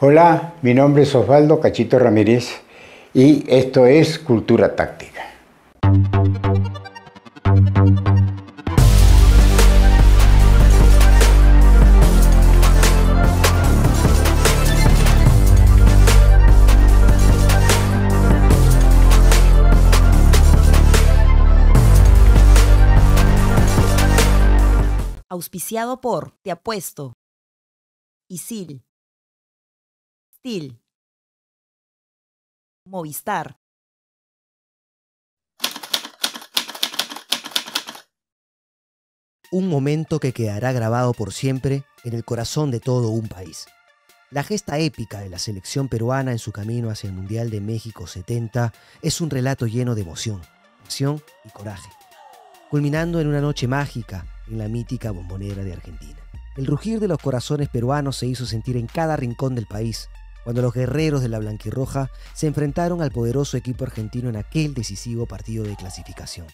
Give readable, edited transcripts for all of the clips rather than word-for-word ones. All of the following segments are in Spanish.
Hola, mi nombre es Osvaldo Cachito Ramírez y esto es Cultura Táctica. Auspiciado por Te Apuesto, Isil, Steel, Movistar. Un momento que quedará grabado por siempre en el corazón de todo un país. La gesta épica de la selección peruana en su camino hacia el Mundial de México 70 es un relato lleno de emoción, pasión y coraje, culminando en una noche mágica en la mítica Bombonera de Argentina. El rugir de los corazones peruanos se hizo sentir en cada rincón del país cuando los guerreros de la blanquirroja se enfrentaron al poderoso equipo argentino en aquel decisivo partido de clasificación.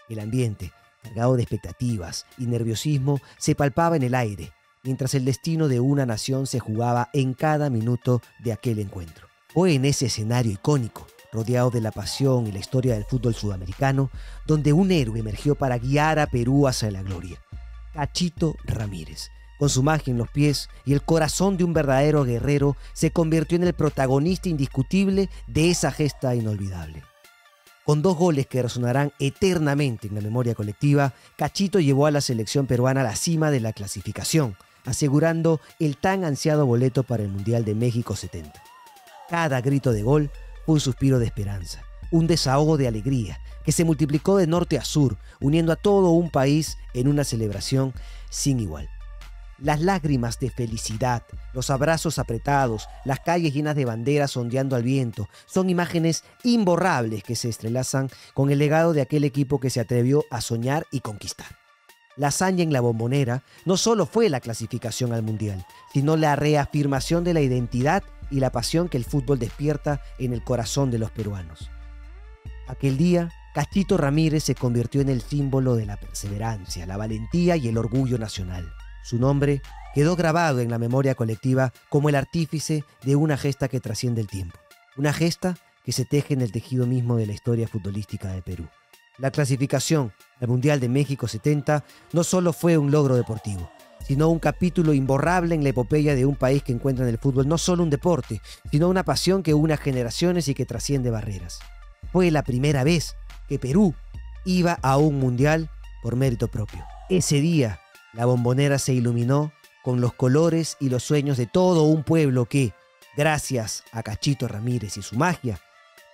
El ambiente, cargado de expectativas y nerviosismo, se palpaba en el aire, mientras el destino de una nación se jugaba en cada minuto de aquel encuentro. Fue en ese escenario icónico, rodeado de la pasión y la historia del fútbol sudamericano, donde un héroe emergió para guiar a Perú hacia la gloria. Cachito Ramírez, con su magia en los pies y el corazón de un verdadero guerrero, se convirtió en el protagonista indiscutible de esa gesta inolvidable. Con 2 goles que resonarán eternamente en la memoria colectiva, Cachito llevó a la selección peruana a la cima de la clasificación, asegurando el tan ansiado boleto para el Mundial de México 70. Cada grito de gol fue un suspiro de esperanza, un desahogo de alegría que se multiplicó de norte a sur, uniendo a todo un país en una celebración sin igual. Las lágrimas de felicidad, los abrazos apretados, las calles llenas de banderas ondeando al viento, son imágenes imborrables que se entrelazan con el legado de aquel equipo que se atrevió a soñar y conquistar. La hazaña en la Bombonera no solo fue la clasificación al Mundial, sino la reafirmación de la identidad y la pasión que el fútbol despierta en el corazón de los peruanos. Aquel día, Cachito Ramírez se convirtió en el símbolo de la perseverancia, la valentía y el orgullo nacional. Su nombre quedó grabado en la memoria colectiva como el artífice de una gesta que trasciende el tiempo. Una gesta que se teje en el tejido mismo de la historia futbolística de Perú. La clasificación al Mundial de México 70 no solo fue un logro deportivo, sino un capítulo imborrable en la epopeya de un país que encuentra en el fútbol no solo un deporte, sino una pasión que une a generaciones y que trasciende barreras. Fue la primera vez que Perú iba a un mundial por mérito propio. Ese día, la Bombonera se iluminó con los colores y los sueños de todo un pueblo que, gracias a Cachito Ramírez y su magia,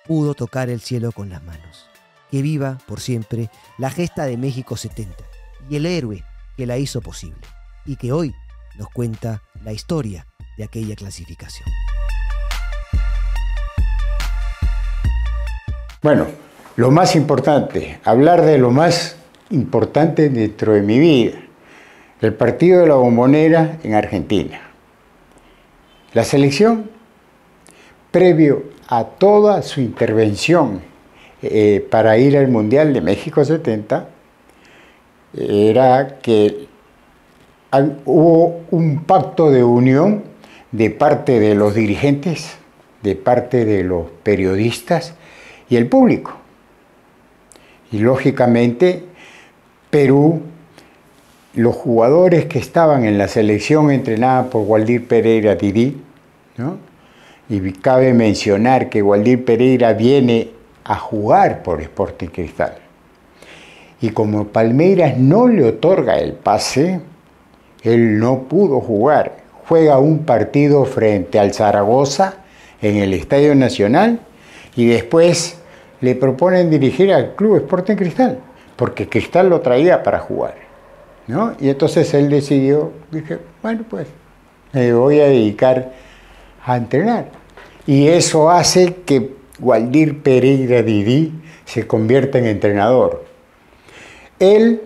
pudo tocar el cielo con las manos. Que viva por siempre la gesta de México 70 y el héroe que la hizo posible y que hoy nos cuenta la historia de aquella clasificación. Bueno, lo más importante, hablar de lo más importante dentro de mi vida, el partido de la Bombonera en Argentina. La selección, previo a toda su intervención para ir al Mundial de México 70, era que hubo un pacto de unión de parte de los dirigentes, de parte de los periodistas y el público. Y lógicamente, Perú, los jugadores que estaban en la selección entrenada por Waldir Pereira Didi, ¿no? Y cabe mencionar que Waldir Pereira viene a jugar por Sporting Cristal. Y como Palmeiras no le otorga el pase, él no pudo jugar. Juega un partido frente al Zaragoza en el Estadio Nacional y después le proponen dirigir al Club Sporting Cristal, porque Cristal lo traía para jugar, ¿no? Y entonces él decidió, dije, bueno, pues me voy a dedicar a entrenar. Y eso hace que Waldir Pereira Didi se convierta en entrenador. Él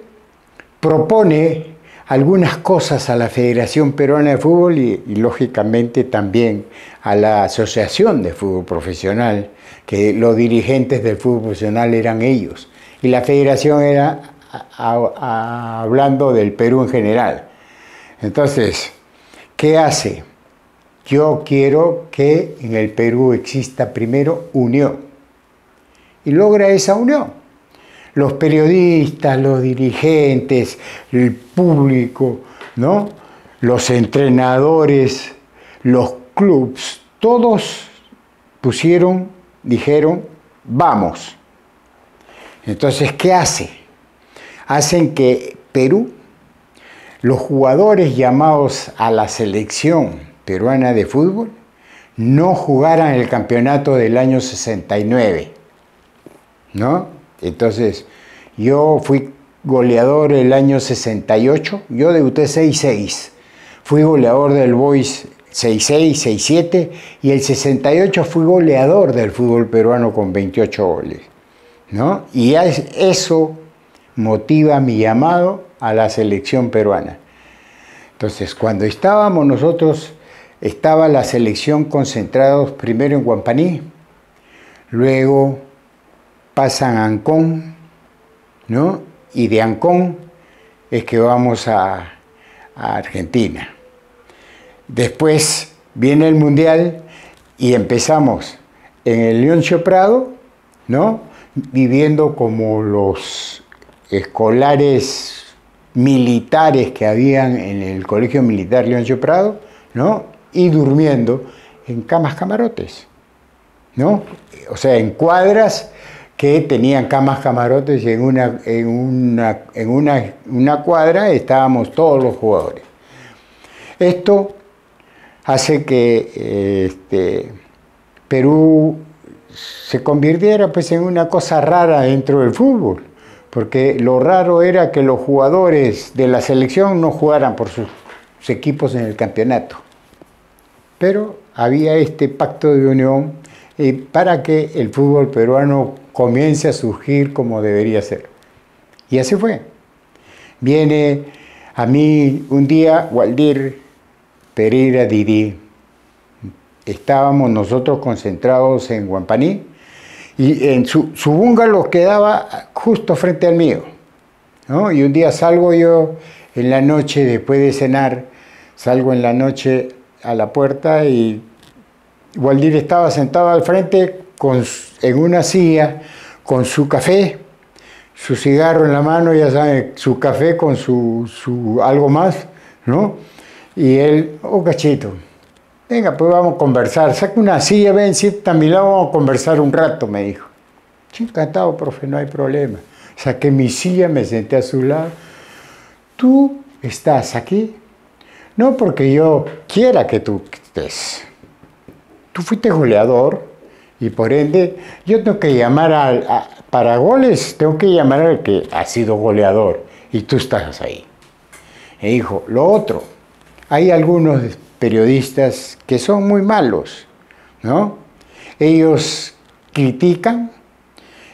propone algunas cosas a la Federación Peruana de Fútbol y lógicamente también a la Asociación de Fútbol Profesional, que los dirigentes del fútbol profesional eran ellos. Y la Federación era hablando del Perú en general. Entonces, ¿qué hace? yo quiero que en el Perú exista primero unión. Y logra esa unión. Los periodistas, los dirigentes, el público, ¿no? Los entrenadores, los clubes, todos dijeron, vamos. Entonces, ¿qué hace? Hacen que Perú, los jugadores llamados a la selección peruana de fútbol, no jugaran el campeonato del año 69, ¿no? Entonces, yo fui goleador el año 68, yo debuté 6-6, fui goleador del Boys 6-6, 6-7, y el 68 fui goleador del fútbol peruano con 28 goles, ¿no? Y eso motiva mi llamado a la selección peruana. Entonces, cuando estábamos nosotros, estaba la selección concentrados primero en Huampaní, luego pasan a Ancón, ¿no? Y de Ancón es que vamos a Argentina. Después viene el Mundial y empezamos en el Leoncio Prado, ¿no? Viviendo como los escolares militares que habían en el Colegio Militar Leoncio Prado, ¿no? Y durmiendo en camas camarotes, ¿no? O sea, en cuadras que tenían camas camarotes y en una cuadra estábamos todos los jugadores. Esto hace que Perú se convirtiera pues en una cosa rara dentro del fútbol, porque lo raro era que los jugadores de la selección no jugaran por sus equipos en el campeonato. Pero había este pacto de unión para que el fútbol peruano comience a surgir como debería ser. Y así fue. Viene a mí un día Waldir Pereira Didi. Estábamos nosotros concentrados en Huampaní y en su bungalow quedaba justo frente al mío, ¿no? Y un día salgo yo en la noche, después de cenar, salgo en la noche a la puerta y Waldir estaba sentado al frente en una silla con su café, su cigarro en la mano, ya saben, su café con su algo más, ¿no? Y él, Cachito, venga, pues vamos a conversar, saca una silla, ven, siéntate a mi lado, vamos a conversar un rato, me dijo. Sí, encantado, profe, no hay problema. Saqué mi silla, me senté a su lado. ¿Tú estás aquí? No porque yo quiera que tú estés. Tú fuiste goleador y por ende yo tengo que llamar para goles, tengo que llamar al que ha sido goleador y tú estás ahí. Me dijo, lo otro, hay algunos periodistas que son muy malos, ¿no? Ellos critican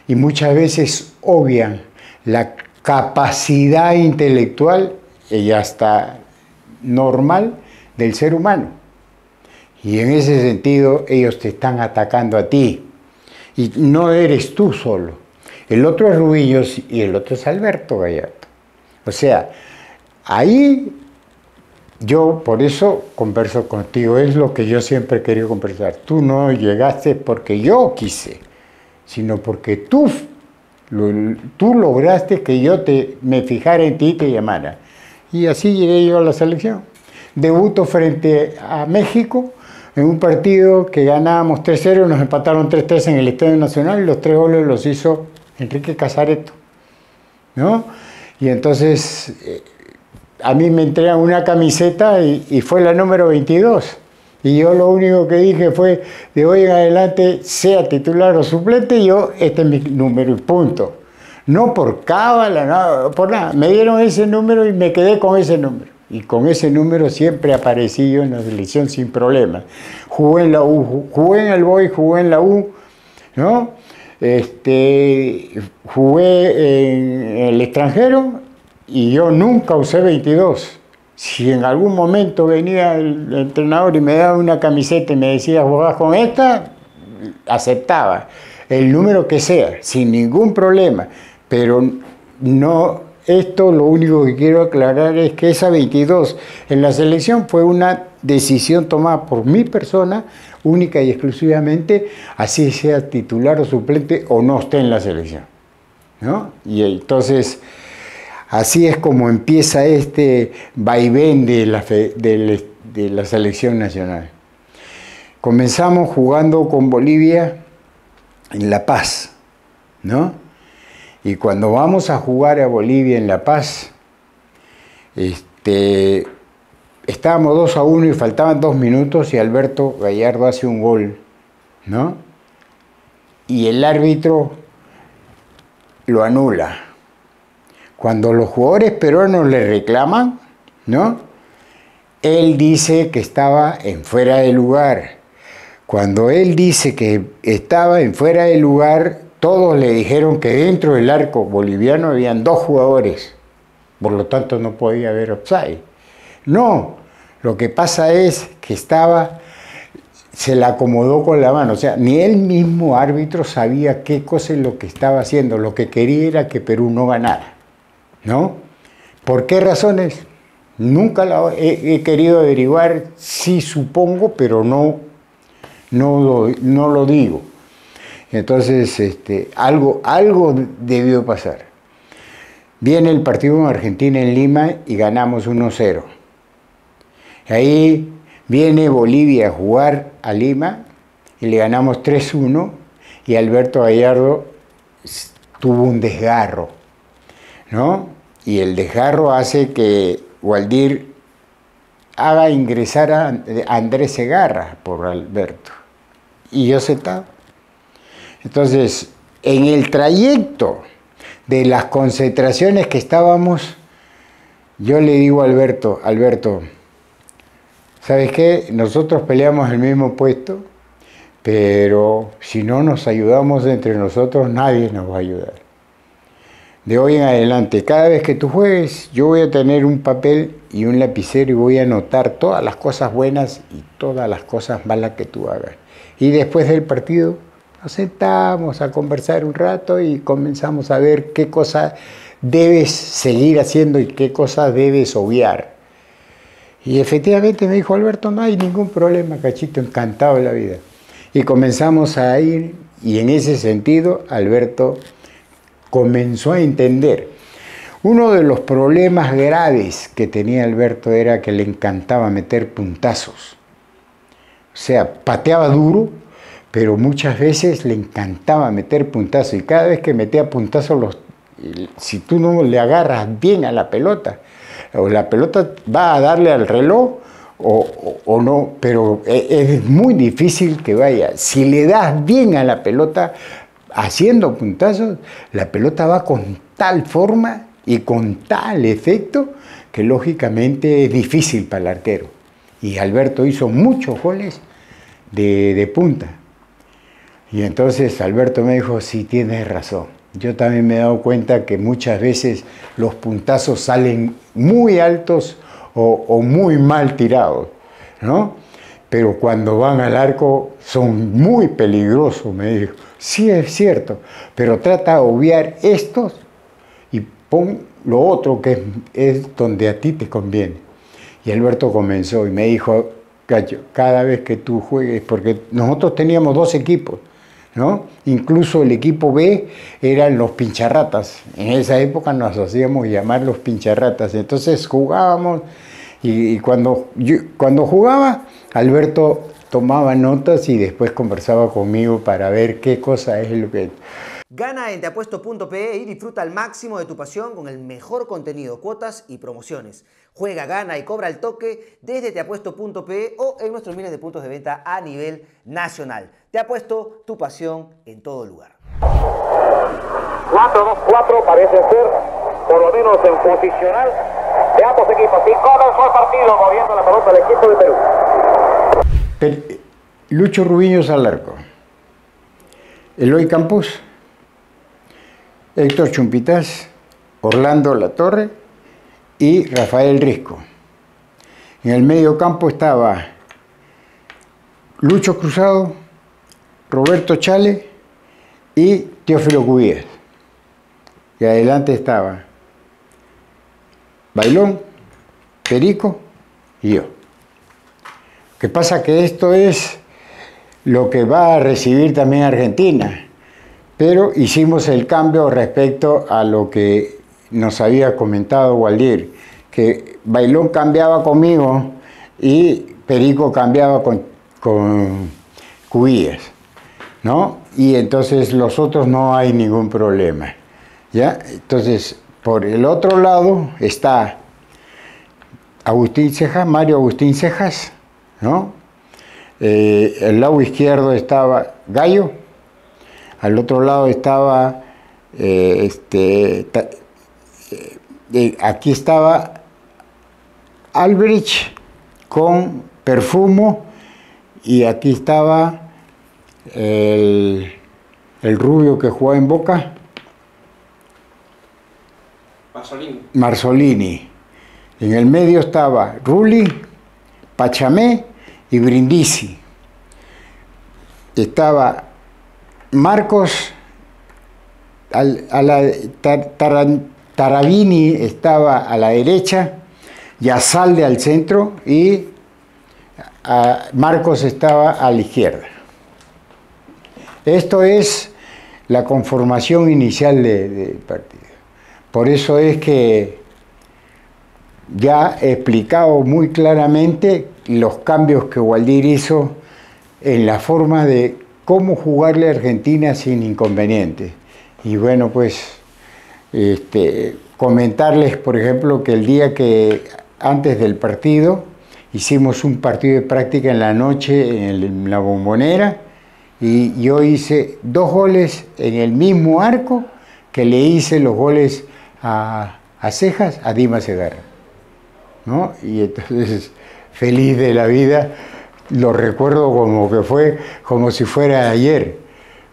y muchas veces obvian la capacidad intelectual, ella está normal, del ser humano. Y en ese sentido ellos te están atacando a ti. Y no eres tú solo. El otro es Rubillos y el otro es Alberto Gallardo. O sea, ahí yo por eso converso contigo. Es lo que yo siempre he querido conversar. Tú no llegaste porque yo quise, sino porque tú lograste que yo me fijara en ti y te llamara. Y así llegué yo a la selección. Debuto frente a México en un partido que ganábamos 3-0, nos empataron 3-3 en el Estadio Nacional y los 3 goles los hizo Enrique Casareto, ¿no? Y entonces a mí me entregan una camiseta y fue la número 22. Y yo lo único que dije fue, de hoy en adelante, sea titular o suplente, este es mi número y punto. No por cábala, no, por nada. Me dieron ese número y me quedé con ese número. Y con ese número siempre aparecí yo en la selección sin problema. Jugué en la U, jugué en el Boys, jugué en la U, ¿no? Jugué en el extranjero y yo nunca usé 22. Si en algún momento venía el entrenador y me daba una camiseta y me decía, ¿jugás con esta? Aceptaba. El número que sea, sin ningún problema. Pero no, esto lo único que quiero aclarar es que esa 22 en la selección fue una decisión tomada por mi persona, única y exclusivamente, así sea titular o suplente o no esté en la selección, ¿no? Y entonces, así es como empieza este vaivén de la selección nacional. Comenzamos jugando con Bolivia en La Paz, ¿no? Y cuando vamos a jugar a Bolivia en La Paz, estábamos 2-1 y faltaban 2 minutos y Alberto Gallardo hace un gol, ¿no? Y el árbitro lo anula. Cuando los jugadores peruanos le reclaman, ¿no? Él dice que estaba en fuera de lugar. Cuando él dice que estaba en fuera de lugar, todos le dijeron que dentro del arco boliviano habían 2 jugadores. Por lo tanto, no podía haber offside. No, lo que pasa es que se la acomodó con la mano. O sea, ni el mismo árbitro sabía qué cosa es lo que estaba haciendo. Lo que quería era que Perú no ganara, ¿no? ¿Por qué razones? Nunca he querido averiguar, sí supongo, pero no lo digo. Entonces, algo debió pasar. Viene el partido con Argentina en Lima y ganamos 1-0. Ahí viene Bolivia a jugar a Lima y le ganamos 3-1 y Alberto Gallardo tuvo un desgarro, ¿no? Y el desgarro hace que Waldir haga ingresar a Andrés Segarra por Alberto. Y yo sentado. Entonces, en el trayecto de las concentraciones que estábamos, yo le digo a Alberto, ¿sabes qué? Nosotros peleamos el mismo puesto, pero si no nos ayudamos entre nosotros, nadie nos va a ayudar. De hoy en adelante, cada vez que tú juegues, yo voy a tener un papel y un lapicero y voy a anotar todas las cosas buenas y todas las cosas malas que tú hagas. Y después del partido, nos sentamos a conversar un rato y comenzamos a ver qué cosa debes seguir haciendo y qué cosas debes obviar. Y efectivamente me dijo Alberto, no hay ningún problema, Cachito, encantado de la vida. Y comenzamos a ir y en ese sentido Alberto comenzó a entender. Uno de los problemas graves que tenía Alberto era que le encantaba meter puntazos. O sea, pateaba duro, pero muchas veces le encantaba meter puntazos. Y cada vez que metía puntazos, si tú no le agarras bien a la pelota, o la pelota va a darle al reloj o no, pero es muy difícil que vaya. Si le das bien a la pelota, haciendo puntazos, la pelota va con tal forma y con tal efecto que lógicamente es difícil para el arquero. Y Alberto hizo muchos goles de punta. Y entonces Alberto me dijo, sí, tienes razón. Yo también me he dado cuenta que muchas veces los puntazos salen muy altos o muy mal tirados, ¿no? Pero cuando van al arco son muy peligrosos, me dijo. Sí, es cierto, pero trata de obviar estos y pon lo otro que es donde a ti te conviene. Y Alberto comenzó y me dijo, Cacho, cada vez que tú juegues, porque nosotros teníamos 2 equipos, ¿no? Incluso el equipo B eran los pincharratas. En esa época nos hacíamos llamar los pincharratas. Entonces jugábamos y cuando jugaba, Alberto tomaba notas y después conversaba conmigo para ver qué cosa es lo que... Gana en teapuesto.pe y disfruta al máximo de tu pasión con el mejor contenido, cuotas y promociones. Juega, gana y cobra al toque desde teapuesto.pe o en nuestros miles de puntos de venta a nivel nacional. Te apuesto, tu pasión en todo lugar. 4-2-4 parece ser, por lo menos en posicional, de ambos equipos. Y comenzó el partido moviendo la pelota del equipo de Perú. Lucho Rubiños al arco, Eloy Campos, Héctor Chumpitaz, Orlando Latorre y Rafael Risco. En el medio campo estaba Lucho Cruzado, Roberto Chale y Teófilo Cubillas. Y adelante estaba Bailón, Perico y yo. que pasa que esto es lo que va a recibir también Argentina, pero hicimos el cambio respecto a lo que nos había comentado Waldir, que Bailón cambiaba conmigo y Perico cambiaba con Cubillas, ¿no? Y entonces los otros no hay ningún problema, ¿ya? Entonces, por el otro lado está Agustín Cejas, Mario Agustín Cejas, ¿no? El lado izquierdo estaba Gallo, al otro lado estaba, aquí estaba Albrecht con Perfumo, y aquí estaba el rubio que jugaba en Boca, Marzolini. En el medio estaba Rulli, Pachamé y Brindisi. Estaba Marcos, Tarabini estaba a la derecha, Yazalde al centro y Marcos estaba a la izquierda. Esto es la conformación inicial del partido. Por eso es que ya he explicado muy claramente los cambios que Waldir hizo en la forma de cómo jugarle a Argentina sin inconvenientes. Y bueno, pues comentarles, por ejemplo, que el día que antes del partido hicimos un partido de práctica en la noche en la Bombonera, y yo hice 2 goles en el mismo arco que le hice los goles a Cejas, a Dimas Segarra, ¿no? Y entonces, feliz de la vida, lo recuerdo como que fue, como si fuera ayer.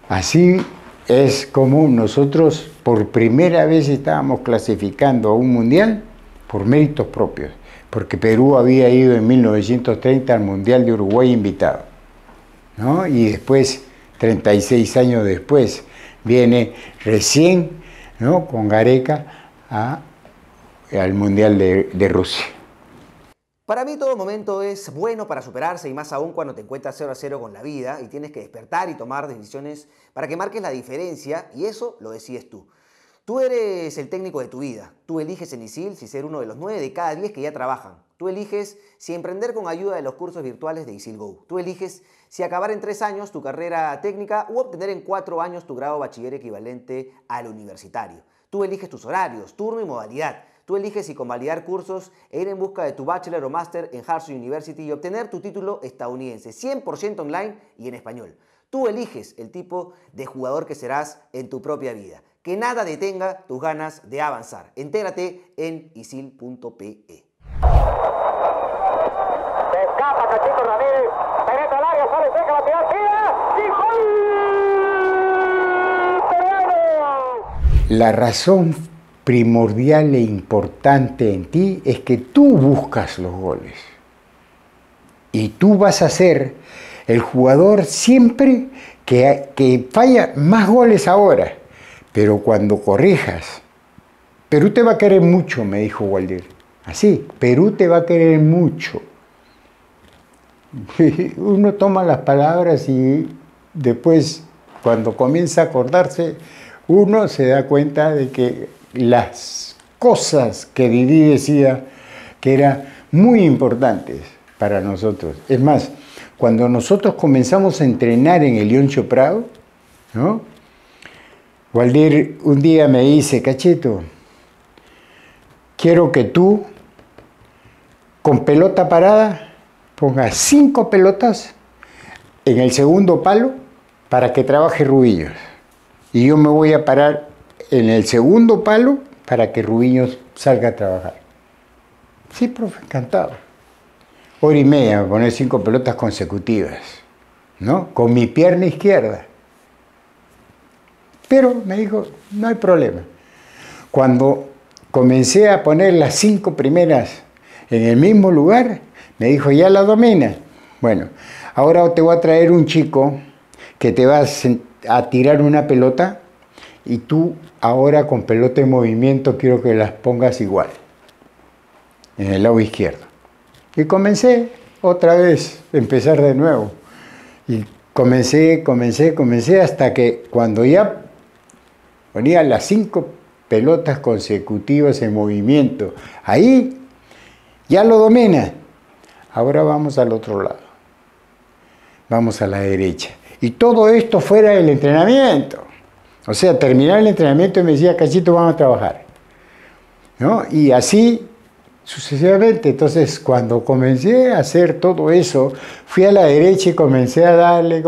Así es como nosotros por primera vez estábamos clasificando a un mundial por méritos propios, porque Perú había ido en 1930 al Mundial de Uruguay invitado, ¿no? Y después, 36 años después, viene recién, ¿no?, con Gareca al Mundial de Rusia. Para mí todo momento es bueno para superarse, y más aún cuando te encuentras 0-0 con la vida y tienes que despertar y tomar decisiones para que marques la diferencia, y eso lo decides tú. Tú eres el técnico de tu vida. Tú eliges en ISIL si ser uno de los 9 de cada 10 que ya trabajan. Tú eliges si emprender con ayuda de los cursos virtuales de ISIL Go. Tú eliges si acabar en 3 años tu carrera técnica u obtener en 4 años tu grado bachiller equivalente al universitario. Tú eliges tus horarios, turno y modalidad. Tú eliges si convalidar cursos e ir en busca de tu bachelor o máster en Harvard University y obtener tu título estadounidense, 100% online y en español. Tú eliges el tipo de jugador que serás en tu propia vida. Que nada detenga tus ganas de avanzar. Entérate en isil.pe. Se escapa Cachito Ramírez, penetra al área, sale seca la pelota, tira y gol. La razón primordial e importante en ti es que tú buscas los goles. Y tú vas a ser el jugador siempre que falla más goles ahora. Pero cuando corrijas, Perú te va a querer mucho, me dijo Waldir. Así, Perú te va a querer mucho. Uno toma las palabras y después, cuando comienza a acordarse, uno se da cuenta de que las cosas que Didi decía que eran muy importantes para nosotros. Es más, cuando nosotros comenzamos a entrenar en el Leoncio Prado, ¿no?, Waldir un día me dice: Cachito, quiero que tú, con pelota parada, pongas 5 pelotas en el segundo palo para que trabaje Rubiños. Y yo me voy a parar en el segundo palo para que Rubiños salga a trabajar. Sí, profe, encantado. 1h30 me poner 5 pelotas consecutivas, ¿no?, con mi pierna izquierda. Pero me dijo, no hay problema. Cuando comencé a poner las 5 primeras en el mismo lugar, me dijo, ya la domina. Bueno, ahora te voy a traer un chico que te va a tirar una pelota, y tú ahora con pelota en movimiento quiero que las pongas igual, en el lado izquierdo. Y comencé, otra vez, empezar de nuevo. Y comencé hasta que cuando ya ponía las 5 pelotas consecutivas en movimiento, ahí ya lo domina. Ahora vamos al otro lado. Vamos a la derecha. Y todo esto fuera del entrenamiento. O sea, terminar el entrenamiento y me decía, Cachito, vamos a trabajar, ¿no? Y así sucesivamente. Entonces, cuando comencé a hacer todo eso, fui a la derecha y comencé a darle,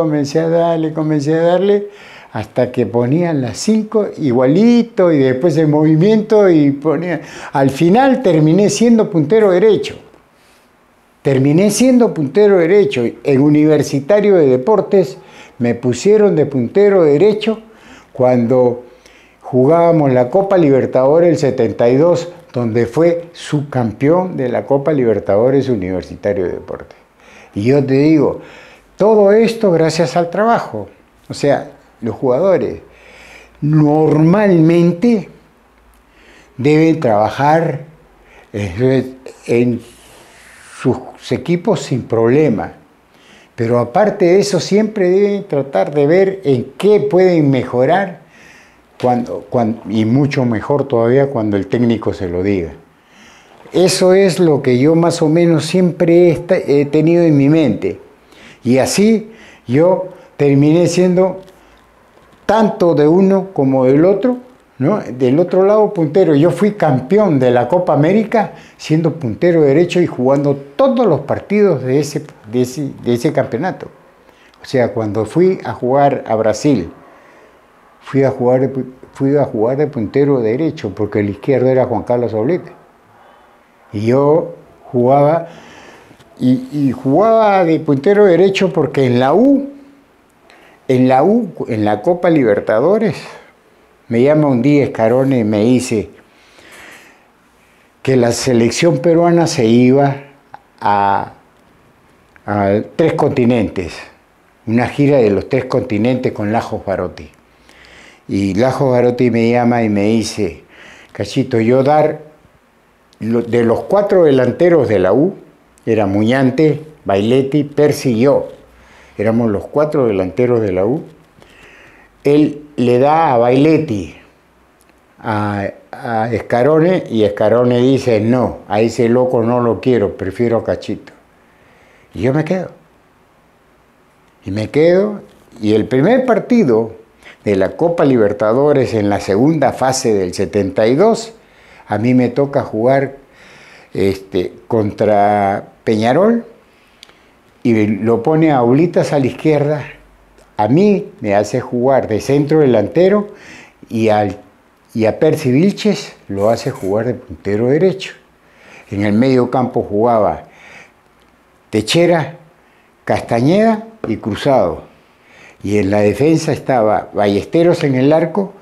hasta que ponían las 5 igualito y después el movimiento y ponía. Al final terminé siendo puntero derecho. En Universitario de Deportes me pusieron de puntero derecho cuando jugábamos la Copa Libertadores el 72, donde fue subcampeón de la Copa Libertadores Universitario de Deportes. Y yo te digo, todo esto gracias al trabajo. O sea, los jugadores normalmente deben trabajar en sus equipos sin problema. Pero aparte de eso, siempre deben tratar de ver en qué pueden mejorar y mucho mejor todavía cuando el técnico se lo diga. Eso es lo que yo más o menos siempre he tenido en mi mente. Y así yo terminé siendo tanto de uno como del otro, ¿no? Del otro lado puntero. Yo fui campeón de la Copa América siendo puntero derecho y jugando todos los partidos de ese campeonato. O sea, cuando fui a jugar a Brasil, fui a jugar de puntero derecho porque el izquierdo era Juan Carlos Oblete. Y yo jugaba y jugaba de puntero derecho porque en la Copa Libertadores, me llama un día Escarone y me dice que la selección peruana se iba a 3 continentes, una gira de los 3 continentes con Lajos Barotti. Y Lajos Barotti me llama y me dice, Cachito, yo de los 4 delanteros de la U, era Muñante, Bailetti, Percy y yo, éramos los 4 delanteros de la U, él le da a Bailetti, a Escarone, y Escarone dice, no, a ese loco no lo quiero, prefiero a Cachito. Y yo me quedo. Y el primer partido de la Copa Libertadores en la segunda fase del 72, a mí me toca jugar contra Peñarol, y lo pone a Oblitas a la izquierda. A mí me hace jugar de centro delantero y a Percy Vilches lo hace jugar de puntero derecho. En el medio campo jugaba Techera, Castañeda y Cruzado. Y en la defensa estaba Ballesteros en el arco,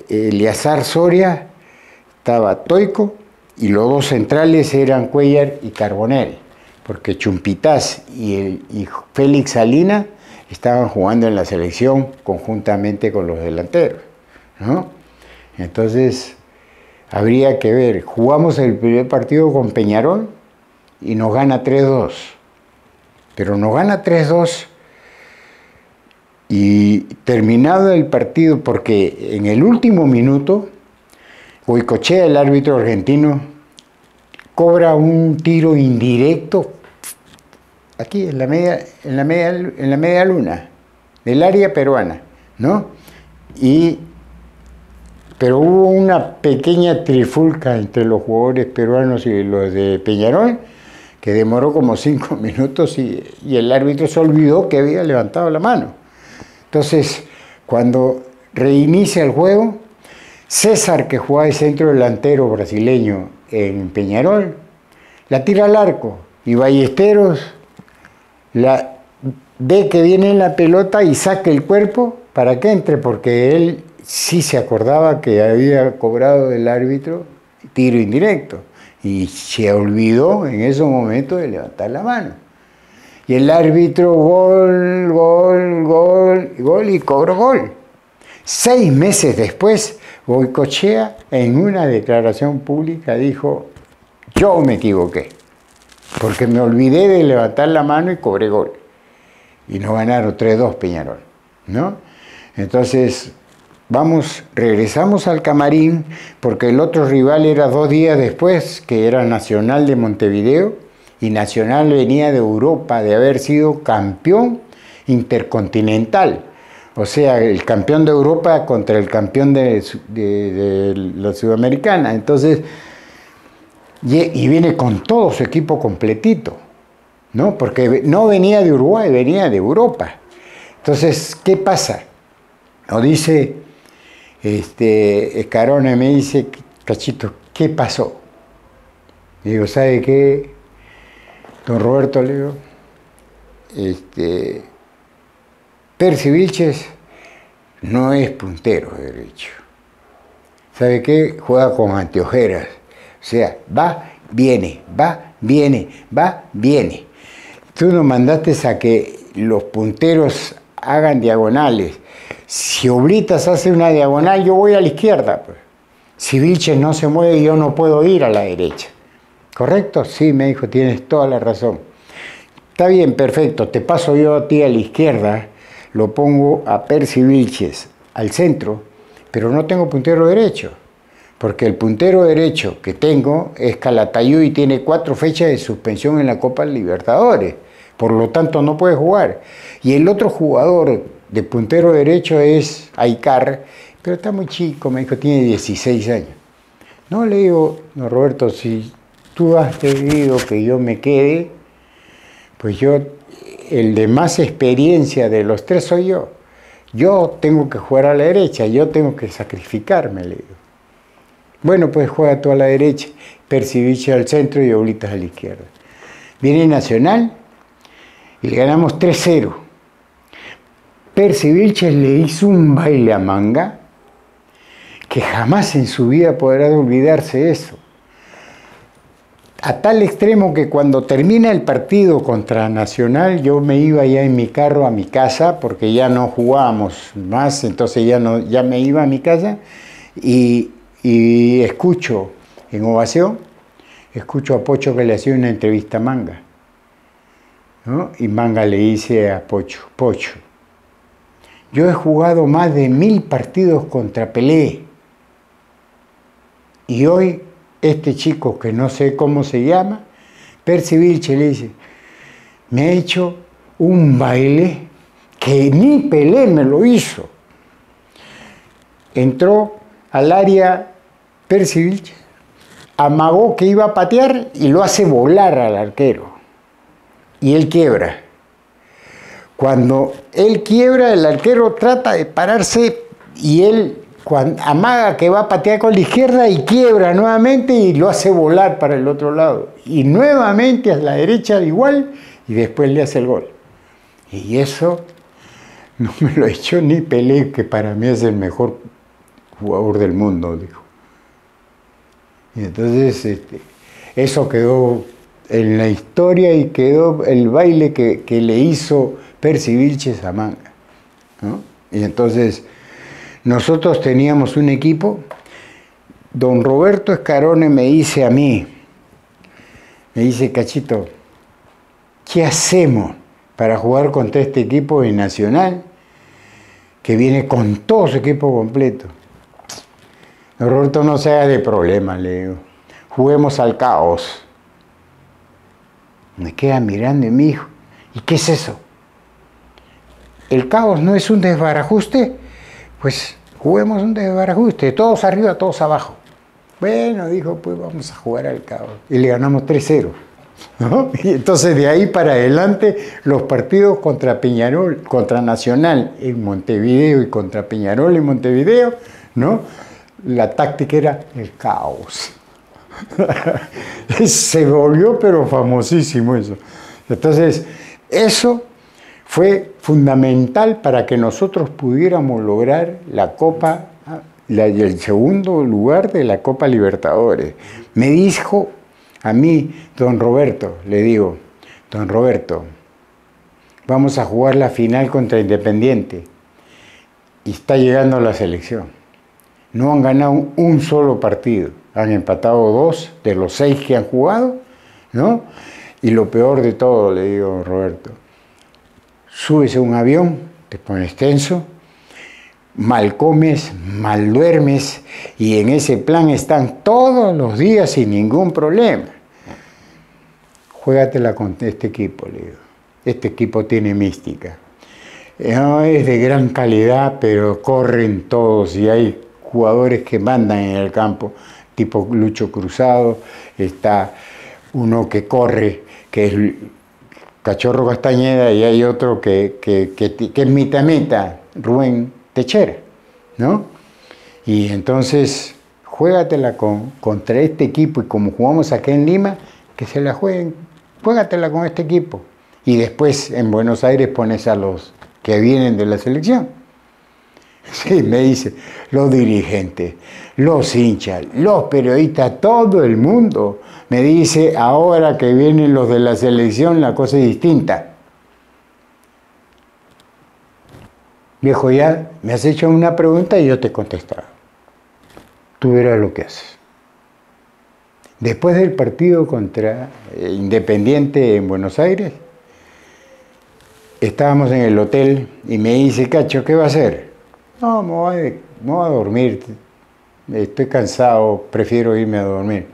Eleazar Soria, estaba Toico, y los 2 centrales eran Cuellar y Carbonell, porque Chumpitaz y Félix Salina estaban jugando en la selección conjuntamente con los delanteros, ¿no? Entonces, habría que ver. Jugamos el primer partido con Peñarol y nos gana 3-2. Pero nos gana 3-2 y terminado el partido, porque en el último minuto, Goicoechea, el árbitro argentino, cobra un tiro indirecto aquí en la media luna del área peruana, ¿no? Pero hubo una pequeña trifulca entre los jugadores peruanos y los de Peñarol, que demoró como 5 minutos y el árbitro se olvidó que había levantado la mano. Entonces, cuando reinicia el juego, César, que jugaba de centro delantero brasileño en Peñarol, la tira al arco y Ballesteros ve que viene la pelota y saca el cuerpo para que entre, porque él sí se acordaba que había cobrado del árbitro tiro indirecto y se olvidó en ese momento de levantar la mano. Y el árbitro gol y cobró gol. 6 meses después, Goicoechea en una declaración pública dijo, yo me equivoqué. porque me olvidé de levantar la mano y cobré gol. Y nos ganaron 3-2 Peñarol, ¿no? Entonces, regresamos al camarín, porque el otro rival era 2 días después, que era Nacional de Montevideo, y Nacional venía de Europa, de haber sido campeón intercontinental. O sea, el campeón de Europa contra el campeón de la Sudamericana. Entonces, y viene con todo su equipo completito, ¿no? Porque no venía de Uruguay, venía de Europa. Entonces, ¿qué pasa? Nos dice, Escarone me dice, Cachito, ¿qué pasó? Y digo, ¿sabe qué? Don Roberto, le digo, Percy Vilches no es puntero derecho. ¿Sabe qué? Juega con anteojeras. O sea, va, viene, va, viene, va, viene. Tú nos mandaste a que los punteros hagan diagonales. Si Oblitas hace una diagonal, yo voy a la izquierda. Pues. Si Vilches no se mueve, yo no puedo ir a la derecha. ¿Correcto? Sí, me dijo, tienes toda la razón. Está bien, perfecto, te paso yo a ti a la izquierda, lo pongo a Percy Vilches al centro, pero no tengo puntero derecho, porque el puntero derecho que tengo es Calatayud y tiene 4 fechas de suspensión en la Copa Libertadores, por lo tanto no puede jugar. Y el otro jugador de puntero derecho es Aicar, pero está muy chico, me dijo, tiene 16 años. No, le digo, no, Roberto, si tú has pedido que yo me quede, pues yo, el de más experiencia de los 3 soy yo. Yo tengo que jugar a la derecha, yo tengo que sacrificarme, le digo. Bueno, pues juega tú a la derecha, Percy Vilches al centro y Oblitas a la izquierda. Viene Nacional y le ganamos 3-0. Percy Vilches le hizo un baile a Manga que jamás en su vida podrá olvidarse eso. A tal extremo que cuando termina el partido contra Nacional, yo me iba ya en mi carro a mi casa, porque ya no jugábamos más, entonces ya me iba a mi casa y escucho en Ovación, escucho a Pocho que le hacía una entrevista a Manga, ¿no? Y Manga le dice a Pocho, Pocho, yo he jugado más de 1000 partidos contra Pelé y hoy este chico que no sé cómo se llama, Percy Vilches, le dice, me ha hecho un baile que ni Pelé me lo hizo. Entró al área Percy Vilches, amagó que iba a patear y lo hace volar al arquero. Y él quiebra. Cuando él quiebra, el arquero trata de pararse y él amaga que va a patear con la izquierda y quiebra nuevamente y lo hace volar para el otro lado. Y nuevamente a la derecha igual y después le hace el gol. Y eso no me lo echó ni Pelé, que para mí es el mejor jugador del mundo, dijo. Y entonces eso quedó en la historia y quedó el baile que le hizo Percy Vilches a Manga, ¿no? Y entonces nosotros teníamos un equipo, don Roberto Escarone me dice a mí, me dice, Cachito, ¿qué hacemos para jugar contra este equipo de Nacional que viene con todo su equipo completo? Don Roberto, no se haga de problema, le digo, juguemos al caos. Me queda mirando y me dijo, ¿y qué es eso? ¿El caos no es un desbarajuste? Pues juguemos un desbarajuste, todos arriba, todos abajo. Bueno, dijo, pues vamos a jugar al caos. Y le ganamos 3-0. ¿No? Y entonces de ahí para adelante los partidos contra Peñarol, contra Nacional en Montevideo y contra Peñarol en Montevideo, ¿no? La táctica era el caos. Se volvió pero famosísimo eso. Entonces, eso fue fundamental para que nosotros pudiéramos lograr la Copa, el segundo lugar de la Copa Libertadores. Me dijo a mí, don Roberto, le digo, don Roberto, vamos a jugar la final contra Independiente y está llegando la selección. No han ganado un solo partido, han empatado 2 de los 6 que han jugado, ¿no? Y lo peor de todo, le digo, Roberto, subes a un avión, te pones tenso, mal comes, mal duermes, y en ese plan están todos los días sin ningún problema. Juégatela con este equipo, le digo. Este equipo tiene mística. No es de gran calidad, pero corren todos y hay jugadores que mandan en el campo, tipo Lucho Cruzado, está uno que corre, que es Cachorro Castañeda, y hay otro que es mitad, Rubén Techera, ¿no? Y entonces, juégatela contra este equipo, y como jugamos acá en Lima, que se la jueguen, juégatela con este equipo. Y después en Buenos Aires pones a los que vienen de la selección. Sí, me dice, los dirigentes, los hinchas, los periodistas, todo el mundo me dice, ahora que vienen los de la selección, la cosa es distinta. Viejo, ya me has hecho una pregunta y yo te he contestado. Tú verás lo que haces. Después del partido contra Independiente en Buenos Aires, estábamos en el hotel y me dice, Cacho, ¿qué va a hacer? No, me voy a dormir, estoy cansado, prefiero irme a dormir.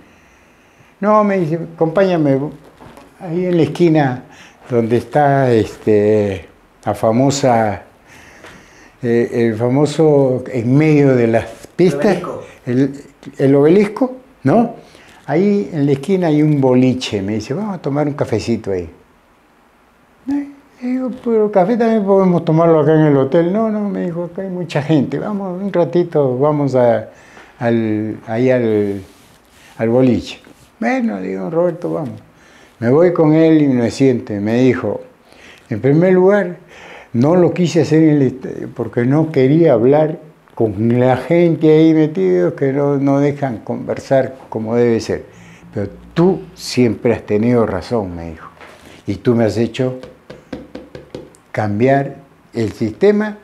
No, me dice, acompáñame, ahí en la esquina donde está la famosa, el famoso en medio de las pistas, el obelisco, ¿no? Ahí en la esquina hay un boliche, me dice, vamos a tomar un cafecito ahí. Digo, pero café también podemos tomarlo acá en el hotel. No, me dijo, acá hay mucha gente, vamos un ratito, vamos al boliche. Bueno, digo, Roberto, vamos. Me voy con él y me siente, me dijo, en primer lugar, no lo quise hacer en el estadio porque no quería hablar con la gente ahí metidos que no dejan conversar como debe ser. Pero tú siempre has tenido razón, me dijo, y tú me has hecho cambiar el sistema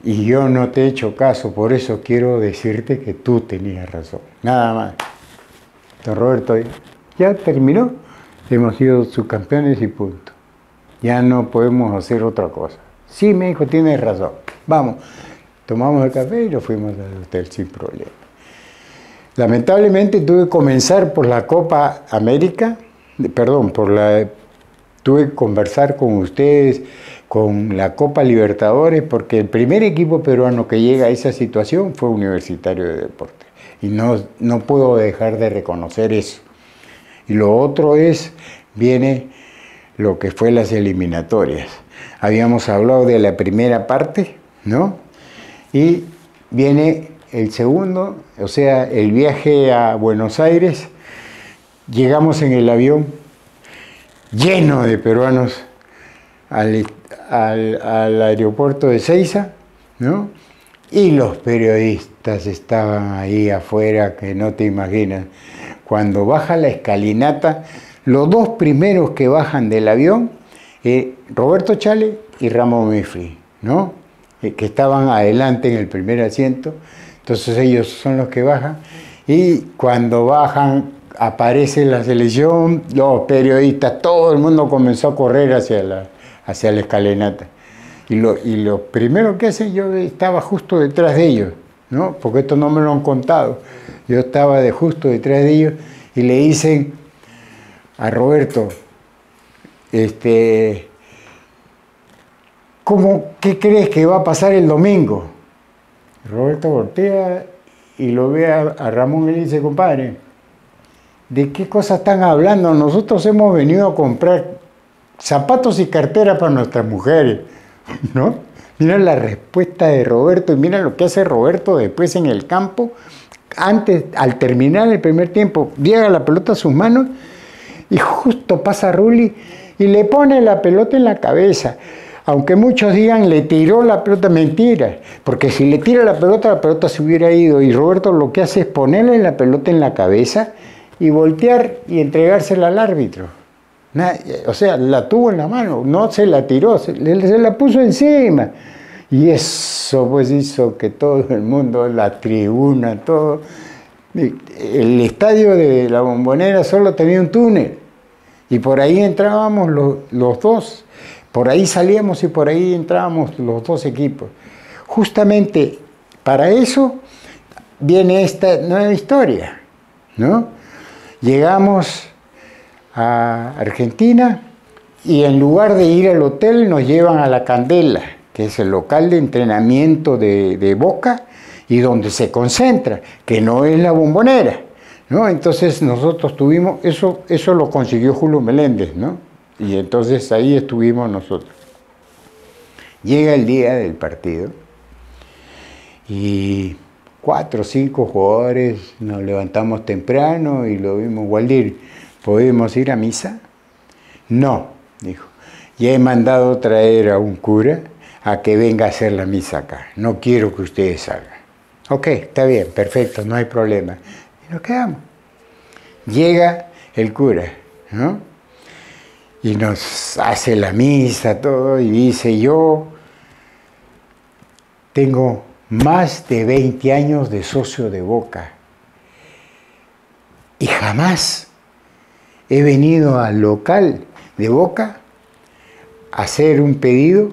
y yo no te he hecho caso, por eso quiero decirte que tú tenías razón, nada más. Don Roberto, ya terminó, hemos sido subcampeones y punto, ya no podemos hacer otra cosa. Sí, me dijo, tienes razón, vamos, tomamos el café y nos fuimos al hotel sin problema. Lamentablemente tuve que comenzar por la Copa América, tuve que conversar con ustedes, con la Copa Libertadores, porque el primer equipo peruano que llega a esa situación fue Universitario de Deportes. Y no puedo dejar de reconocer eso. Y lo otro viene lo que fue las eliminatorias. Habíamos hablado de la primera parte, ¿no? Y viene el segundo, o sea, el viaje a Buenos Aires. Llegamos en el avión lleno de peruanos al aeropuerto de Seiza, ¿no? Y los periodistas estaban ahí afuera, que no te imaginas. Cuando baja la escalinata, los dos primeros que bajan del avión, Roberto Chale y Ramón Mifri, ¿no? Que estaban adelante en el primer asiento. Entonces ellos son los que bajan. Y cuando bajan, aparece la selección, los periodistas, todo el mundo comenzó a correr hacia la escalinata. Y lo primero que hacen, yo estaba justo detrás de ellos, ¿no? Porque esto no me lo han contado. Yo estaba justo detrás de ellos y le dicen a Roberto, ¿qué crees que va a pasar el domingo? Roberto voltea y lo ve a Ramón y le dice, compadre, ¿de qué cosas están hablando? Nosotros hemos venido a comprar zapatos y carteras para nuestras mujeres, ¿no? Mira la respuesta de Roberto y mira lo que hace Roberto después en el campo. Antes, al terminar el primer tiempo, llega la pelota a sus manos y justo pasa Rulli y le pone la pelota en la cabeza. Aunque muchos digan, le tiró la pelota, mentira, porque si le tira la pelota se hubiera ido. Y Roberto lo que hace es ponerle la pelota en la cabeza y voltear y entregársela al árbitro. O sea, la tuvo en la mano, no se la tiró, se la puso encima. Y eso pues hizo que todo el mundo, la tribuna, todo... El estadio de La Bombonera solo tenía un túnel. Y por ahí entrábamos los dos, por ahí salíamos y por ahí entrábamos los dos equipos. Justamente para eso viene esta nueva historia, ¿no? Llegamos a Argentina y en lugar de ir al hotel nos llevan a La Candela, que es el local de entrenamiento de Boca y donde se concentra, que no es la Bombonera, ¿no? Entonces nosotros tuvimos, eso lo consiguió Julio Meléndez, ¿no? Y entonces ahí estuvimos nosotros. Llega el día del partido y 4 o 5 jugadores nos levantamos temprano y lo vimos. Waldir, ¿podemos ir a misa? No, dijo. Ya he mandado traer a un cura a que venga a hacer la misa acá. No quiero que ustedes salgan. Ok, está bien, perfecto, no hay problema. Y nos quedamos. Llega el cura, ¿no? Y nos hace la misa, todo, y dice, yo tengo más de 20 años de socio de Boca y jamás he venido al local de Boca a hacer un pedido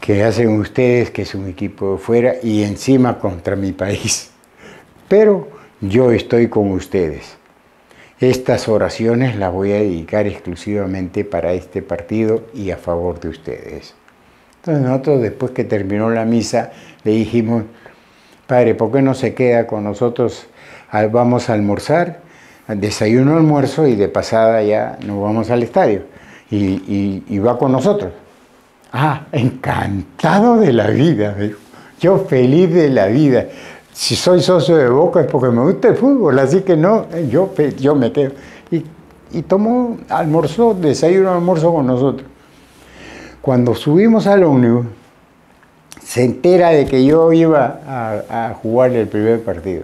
que hacen ustedes, que es un equipo de fuera y encima contra mi país. Pero yo estoy con ustedes. Estas oraciones las voy a dedicar exclusivamente para este partido y a favor de ustedes. Entonces nosotros, después que terminó la misa, le dijimos, padre, ¿por qué no se queda con nosotros? Vamos a almorzar, desayuno, almuerzo y de pasada ya nos vamos al estadio. Y va con nosotros. Ah, encantado de la vida, me dijo. Yo feliz de la vida. Si soy socio de Boca es porque me gusta el fútbol, así que no, yo me quedo. Y tomó, almorzó, desayuno, almuerzo con nosotros. Cuando subimos al ómnibus, se entera de que yo iba a jugar el primer partido.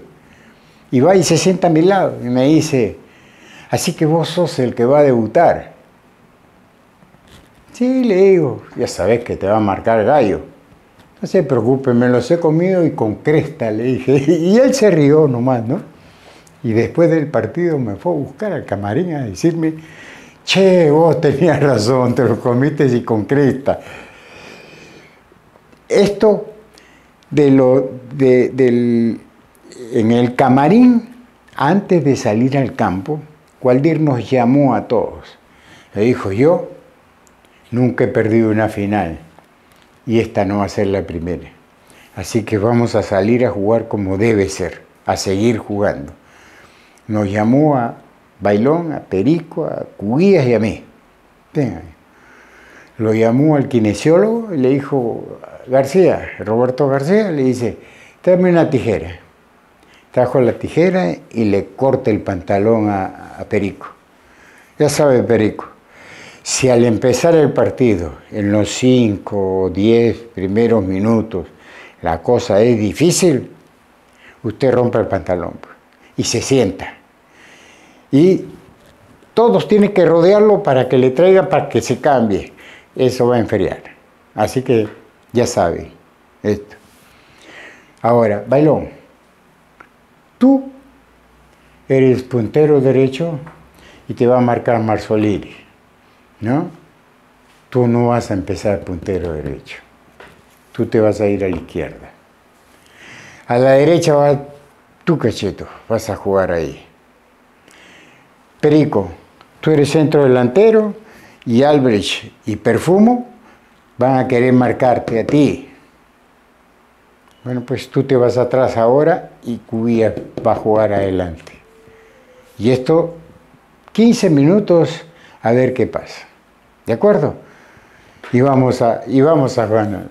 Y va y se sienta a mi lado y me dice, así que vos sos el que va a debutar. Sí, le digo, ya sabés que te va a marcar gallo. No se preocupe, me los he comido y con cresta, le dije. Y él se rió nomás, ¿no? Y después del partido me fue a buscar al camarín a decirme, che, vos tenías razón, te los comiste y con cresta. Esto en el camarín, antes de salir al campo, Waldir nos llamó a todos. Le dijo, yo nunca he perdido una final y esta no va a ser la primera. Así que vamos a salir a jugar como debe ser, a seguir jugando. Nos llamó a Bailón, a Perico, a Cuguías y a mí. Venga. Lo llamó al kinesiólogo y le dijo, García, Roberto García, le dice, tráeme una tijera. Trajo la tijera y le corta el pantalón a Perico. Ya sabe, Perico, si al empezar el partido, en los 5 o 10 primeros minutos, la cosa es difícil, usted rompe el pantalón y se sienta. Y todos tienen que rodearlo para que le traiga, para que se cambie. Eso va a enfriar. Así que ya sabe esto. Ahora, Bailón, tú eres puntero derecho y te va a marcar Marzolini, ¿no? Tú no vas a empezar puntero derecho. Tú te vas a ir a la izquierda. A la derecha va tú, Cacheto, vas a jugar ahí. Perico, tú eres centro delantero y Albrecht y Perfumo van a querer marcarte a ti. Bueno, pues tú te vas atrás ahora y Cubillas va a jugar adelante. Y esto, 15 minutos a ver qué pasa. ¿De acuerdo? Y vamos a ganar.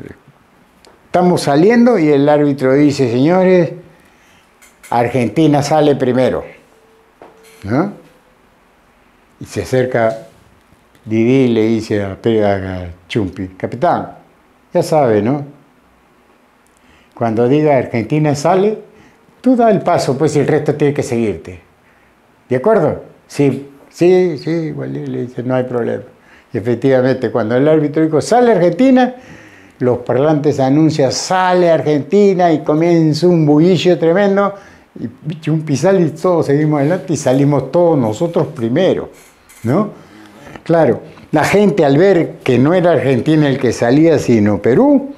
Estamos saliendo y el árbitro dice, señores, Argentina sale primero, ¿no? Y se acerca Didi y le dice a Chumpi, capitán, ya sabe, ¿no? Cuando diga Argentina sale, tú da el paso, pues el resto tiene que seguirte. ¿De acuerdo? Sí, igual le dice, no hay problema. Y efectivamente, cuando el árbitro dijo, sale Argentina, los parlantes anuncian, sale Argentina, y comienza un bullicio tremendo, y Chumpi sale y todos seguimos adelante y salimos todos nosotros primero, ¿no? Claro, la gente al ver que no era Argentina el que salía, sino Perú,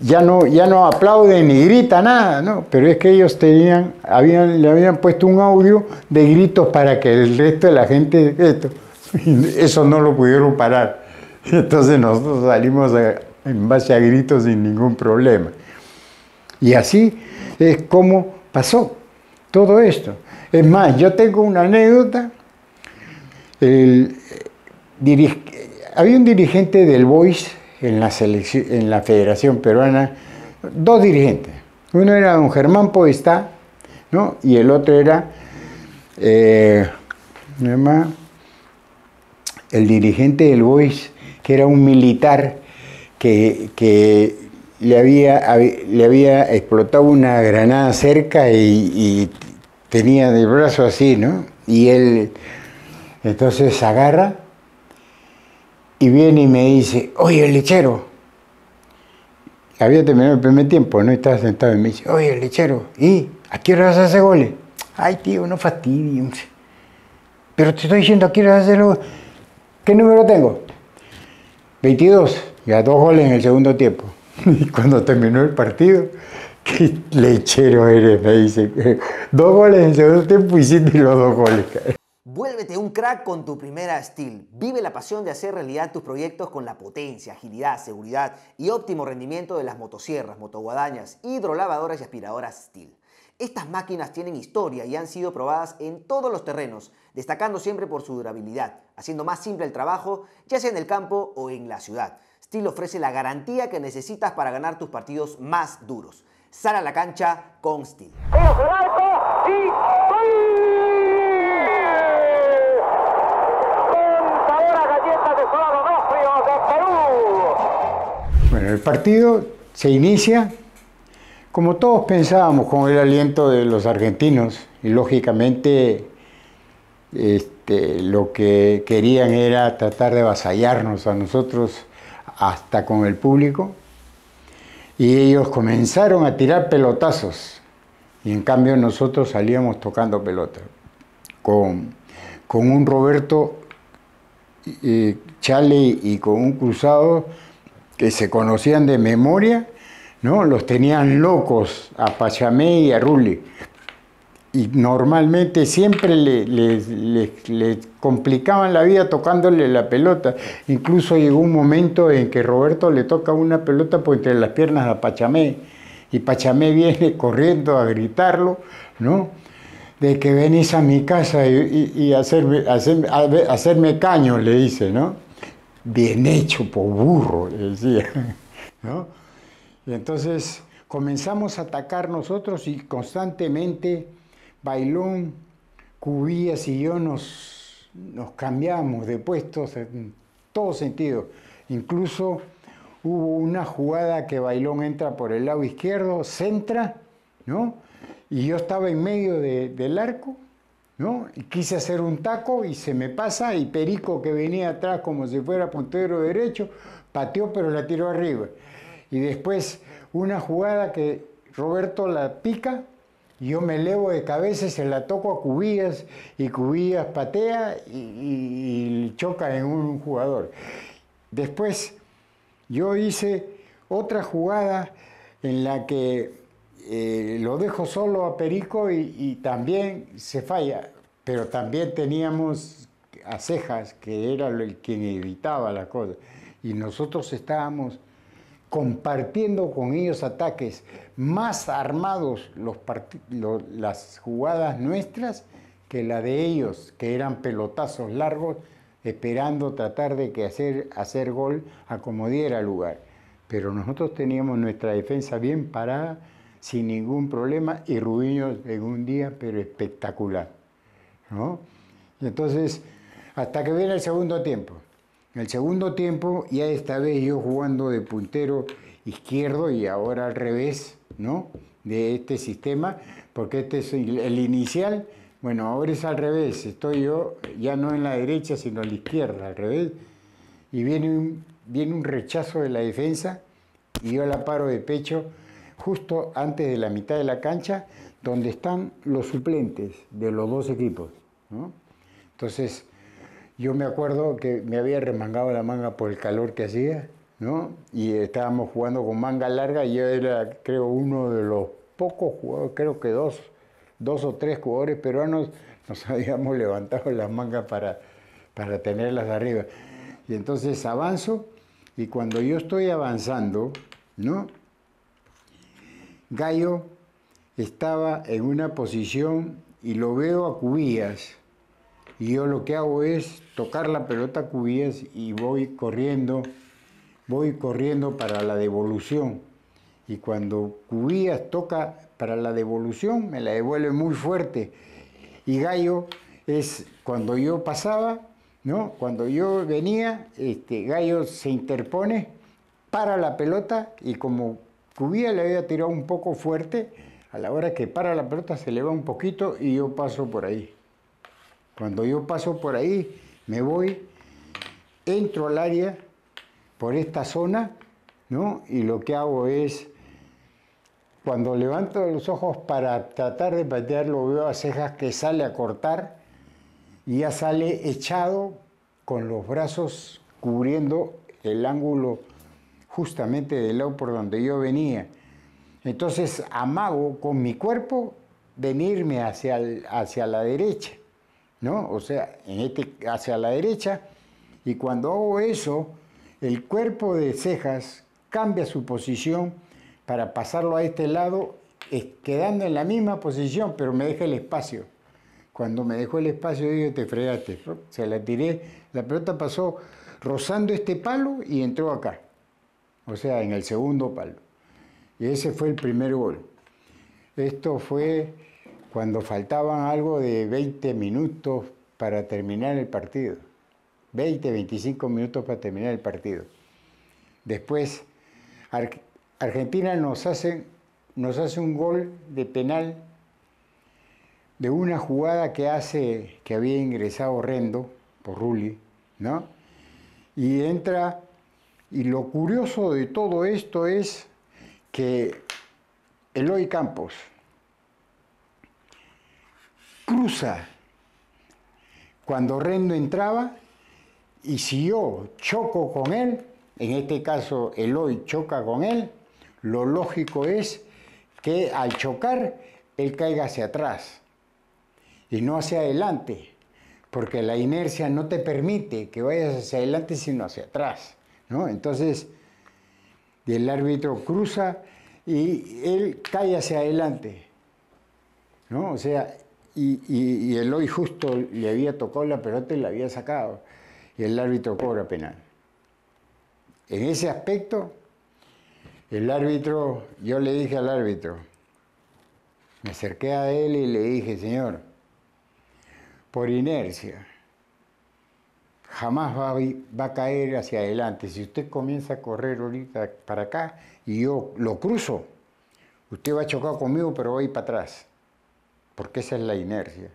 ya no aplauden ni grita nada, ¿no? Pero es que ellos le habían puesto un audio de gritos para que el resto de la gente, eso no lo pudieron parar. Entonces nosotros salimos en base a gritos sin ningún problema. Y así es como pasó todo esto. Es más, yo tengo una anécdota. Había un dirigente del Boys en la Federación Peruana, dos dirigentes. Uno era don Germán Podestá, ¿no? Y el otro era el dirigente del Boys, que era un militar que le había explotado una granada cerca y tenía el brazo así, ¿no? Y él entonces agarra y viene y me dice, oye, lechero. Había terminado el primer tiempo, ¿no? Estaba sentado y me dice, oye, lechero, ¿y a qué hora vas a hacer goles? Ay, tío, no fastidies. Pero te estoy diciendo, ¿a qué hora vas a hacer goles? ¿Qué número tengo? 22. Ya 2 goles en el segundo tiempo. Y cuando terminó el partido, qué lechero eres, me dice. 2 goles en el segundo tiempo y hiciste los 2 goles. Vuélvete un crack con tu primera Steel. Vive la pasión de hacer realidad tus proyectos con la potencia, agilidad, seguridad y óptimo rendimiento de las motosierras, motoguadañas, hidrolavadoras y aspiradoras Steel. Estas máquinas tienen historia y han sido probadas en todos los terrenos, destacando siempre por su durabilidad, haciendo más simple el trabajo, ya sea en el campo o en la ciudad. Steel ofrece la garantía que necesitas para ganar tus partidos más duros. Sal a la cancha con Steel. Bueno, el partido se inicia como todos pensábamos, con el aliento de los argentinos, y lógicamente lo que querían era tratar de avasallarnos a nosotros hasta con el público, y ellos comenzaron a tirar pelotazos, y en cambio nosotros salíamos tocando pelota, con un Roberto Chale y con un Cruzado que se conocían de memoria, ¿no? Los tenían locos a Pachamé y a Rulli. Y normalmente siempre le complicaban la vida tocándole la pelota. Incluso llegó un momento en que Roberto le toca una pelota por entre las piernas a Pachamé. Y Pachamé viene corriendo a gritarlo, ¿no? De que venís a mi casa y hacerme caño, le dice, ¿no? Bien hecho, por burro, le decía, ¿no? Y entonces comenzamos a atacar nosotros y constantemente Bailón, Cubillas y yo nos cambiamos de puestos en todo sentido. Incluso hubo una jugada que Bailón entra por el lado izquierdo, centra, ¿no? Y yo estaba en medio del arco, ¿no? Y quise hacer un taco y se me pasa, y Perico, que venía atrás como si fuera puntero derecho, pateó pero la tiró arriba. Y después una jugada que Roberto la pica, y yo me elevo de cabeza y se la toco a Cubillas, y Cubillas patea y choca en un jugador. Después yo hice otra jugada en la que lo dejo solo a Perico y también se falla, pero también teníamos a Cejas, que era quien evitaba la cosa, y nosotros estábamos compartiendo con ellos ataques, más armados las jugadas nuestras que la de ellos, que eran pelotazos largos, esperando tratar de hacer gol a como diera lugar. Pero nosotros teníamos nuestra defensa bien parada, sin ningún problema, y Rubiño en un día, pero espectacular, ¿no? Y entonces, hasta que viene el segundo tiempo. En el segundo tiempo, ya esta vez yo jugando de puntero izquierdo y ahora al revés, ¿no? De este sistema, porque este es el inicial. Bueno, ahora es al revés, estoy yo ya no en la derecha, sino a la izquierda, al revés. Y viene un rechazo de la defensa y yo la paro de pecho justo antes de la mitad de la cancha, donde están los suplentes de los dos equipos, ¿no? Entonces, yo me acuerdo que me había remangado la manga por el calor que hacía, ¿no? Y estábamos jugando con manga larga y yo era, creo, uno de los pocos jugadores, creo que dos o tres jugadores peruanos nos habíamos levantado las mangas para tenerlas arriba. Y entonces avanzo y cuando yo estoy avanzando, ¿no? Gallo estaba en una posición y lo veo a Cubillas. Y yo lo que hago es tocar la pelota a Cubillas y voy corriendo para la devolución. Y cuando Cubillas toca para la devolución, me la devuelve muy fuerte. Y Gallo es cuando yo pasaba, ¿no? Cuando yo venía, Gallo se interpone, para la pelota y como Cubillas le había tirado un poco fuerte, a la hora que para la pelota se eleva un poquito y yo paso por ahí. Cuando yo paso por ahí, me voy, entro al área por esta zona, ¿no? Y lo que hago es, cuando levanto los ojos para tratar de patear, lo veo a Cejas que sale a cortar y ya sale echado con los brazos cubriendo el ángulo justamente del lado por donde yo venía. Entonces amago con mi cuerpo venirme hacia la derecha, ¿no? O sea, hacia la derecha, y cuando hago eso, el cuerpo de Cejas cambia su posición para pasarlo a este lado, quedando en la misma posición, pero me deja el espacio. Cuando me dejó el espacio, dije, te fregaste. Se la tiré, la pelota pasó rozando este palo y entró acá. O sea, en el segundo palo. Y ese fue el primer gol. Esto fue cuando faltaban algo de 20 minutos para terminar el partido. 20, 25 minutos para terminar el partido. Después, Argentina nos hace un gol de penal de una jugada que había ingresado Rendo por Rulli, ¿no? Y entra, y lo curioso de todo esto es que Eloy Campos cruza cuando Rendo entraba, y si yo choco con él, en este caso Eloy choca con él, lo lógico es que al chocar él caiga hacia atrás y no hacia adelante, porque la inercia no te permite que vayas hacia adelante sino hacia atrás, ¿no? Entonces el árbitro cruza y él cae hacia adelante, ¿no? O sea, y Eloy justo le había tocado la pelota y la había sacado, y el árbitro cobra penal. En ese aspecto, yo le dije al árbitro, me acerqué a él y le dije, señor, por inercia, jamás va a caer hacia adelante. Si usted comienza a correr ahorita para acá y yo lo cruzo, usted va a chocar conmigo, pero va a ir para atrás, porque esa es la inercia.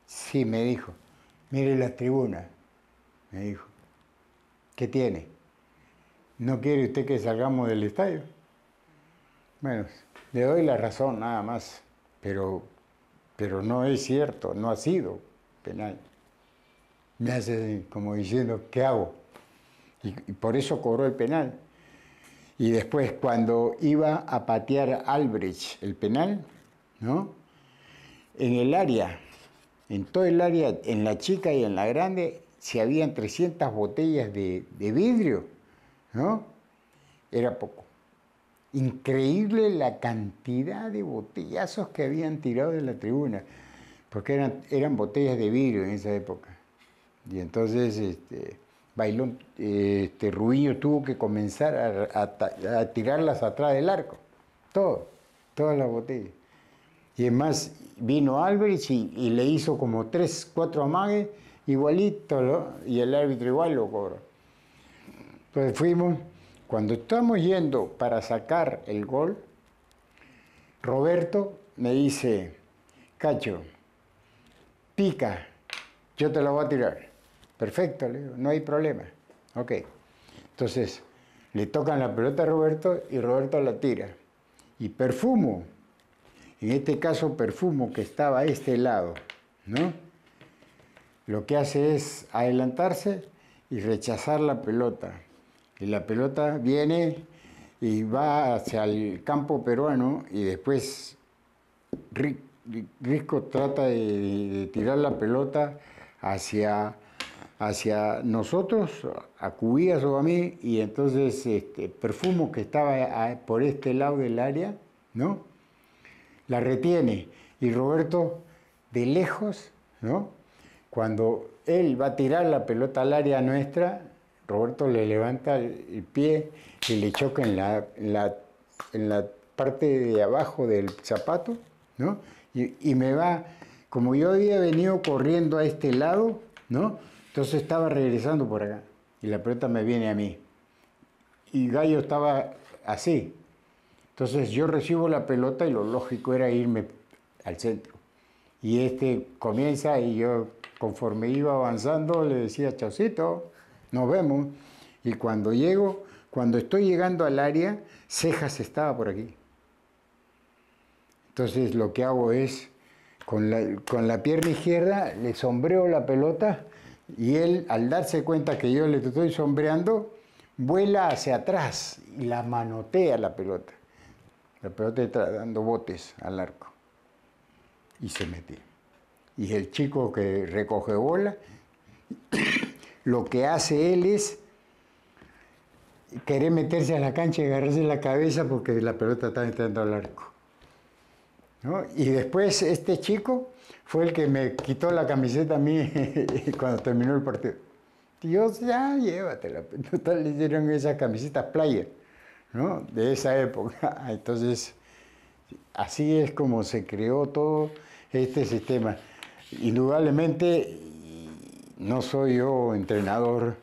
Sí, me dijo, mire la tribuna, me dijo, ¿qué tiene? ¿No quiere usted que salgamos del estadio? Bueno, le doy la razón nada más, pero no es cierto, no ha sido penal. Me hace como diciendo, ¿qué hago? Y por eso cobró el penal. Y después, cuando iba a patear Albrecht el penal, ¿no? En el área, en todo el área, en la chica y en la grande, si habían 300 botellas de vidrio, ¿no? Era poco. Increíble la cantidad de botellazos que habían tirado de la tribuna, porque eran botellas de vidrio en esa época. Y entonces Rubiño tuvo que comenzar a tirarlas atrás del arco, todas las botellas. Y además vino Albrecht y le hizo como 3, 4 amagues, igualito, ¿no? Y el árbitro igual lo cobró. Entonces fuimos, cuando estamos yendo para sacar el gol, Roberto me dice, Cacho, pica, yo te la voy a tirar. Perfecto, le digo, no hay problema. Ok. Entonces, le tocan la pelota a Roberto y Roberto la tira. Y Perfumo, en este caso Perfumo, que estaba a este lado, ¿no? lo que hace es adelantarse y rechazar la pelota. Y la pelota viene y va hacia el campo peruano y después Risco trata de tirar la pelota hacia nosotros, a Cubillas o a mí, y entonces Perfumo, que estaba por este lado del área, ¿no?, la retiene, y Roberto de lejos, ¿no?, cuando él va a tirar la pelota al área nuestra, Roberto le levanta el pie y le choca en la parte de abajo del zapato, ¿no? Y me va, como yo había venido corriendo a este lado, ¿no?, entonces estaba regresando por acá y la pelota me viene a mí. Y Gallo estaba así. Entonces yo recibo la pelota y lo lógico era irme al centro. Y comienza y yo, conforme iba avanzando, le decía, chaucito, nos vemos. Y cuando estoy llegando al área, Cejas estaba por aquí. Entonces lo que hago es, con la pierna izquierda, le sombreo la pelota y él, al darse cuenta que yo le estoy sombreando, vuela hacia atrás y la manotea la pelota. La pelota está dando botes al arco. Y se metió. Y el chico que recoge bola, lo que hace él es querer meterse a la cancha y agarrarse la cabeza porque la pelota está entrando al arco, ¿no? Y después este chico fue el que me quitó la camiseta a mí cuando terminó el partido. Dios, ya llévatela. Total, le dieron esas camisetas player, ¿no?, de esa época. Entonces, así es como se creó todo este sistema. Indudablemente, no soy yo entrenador,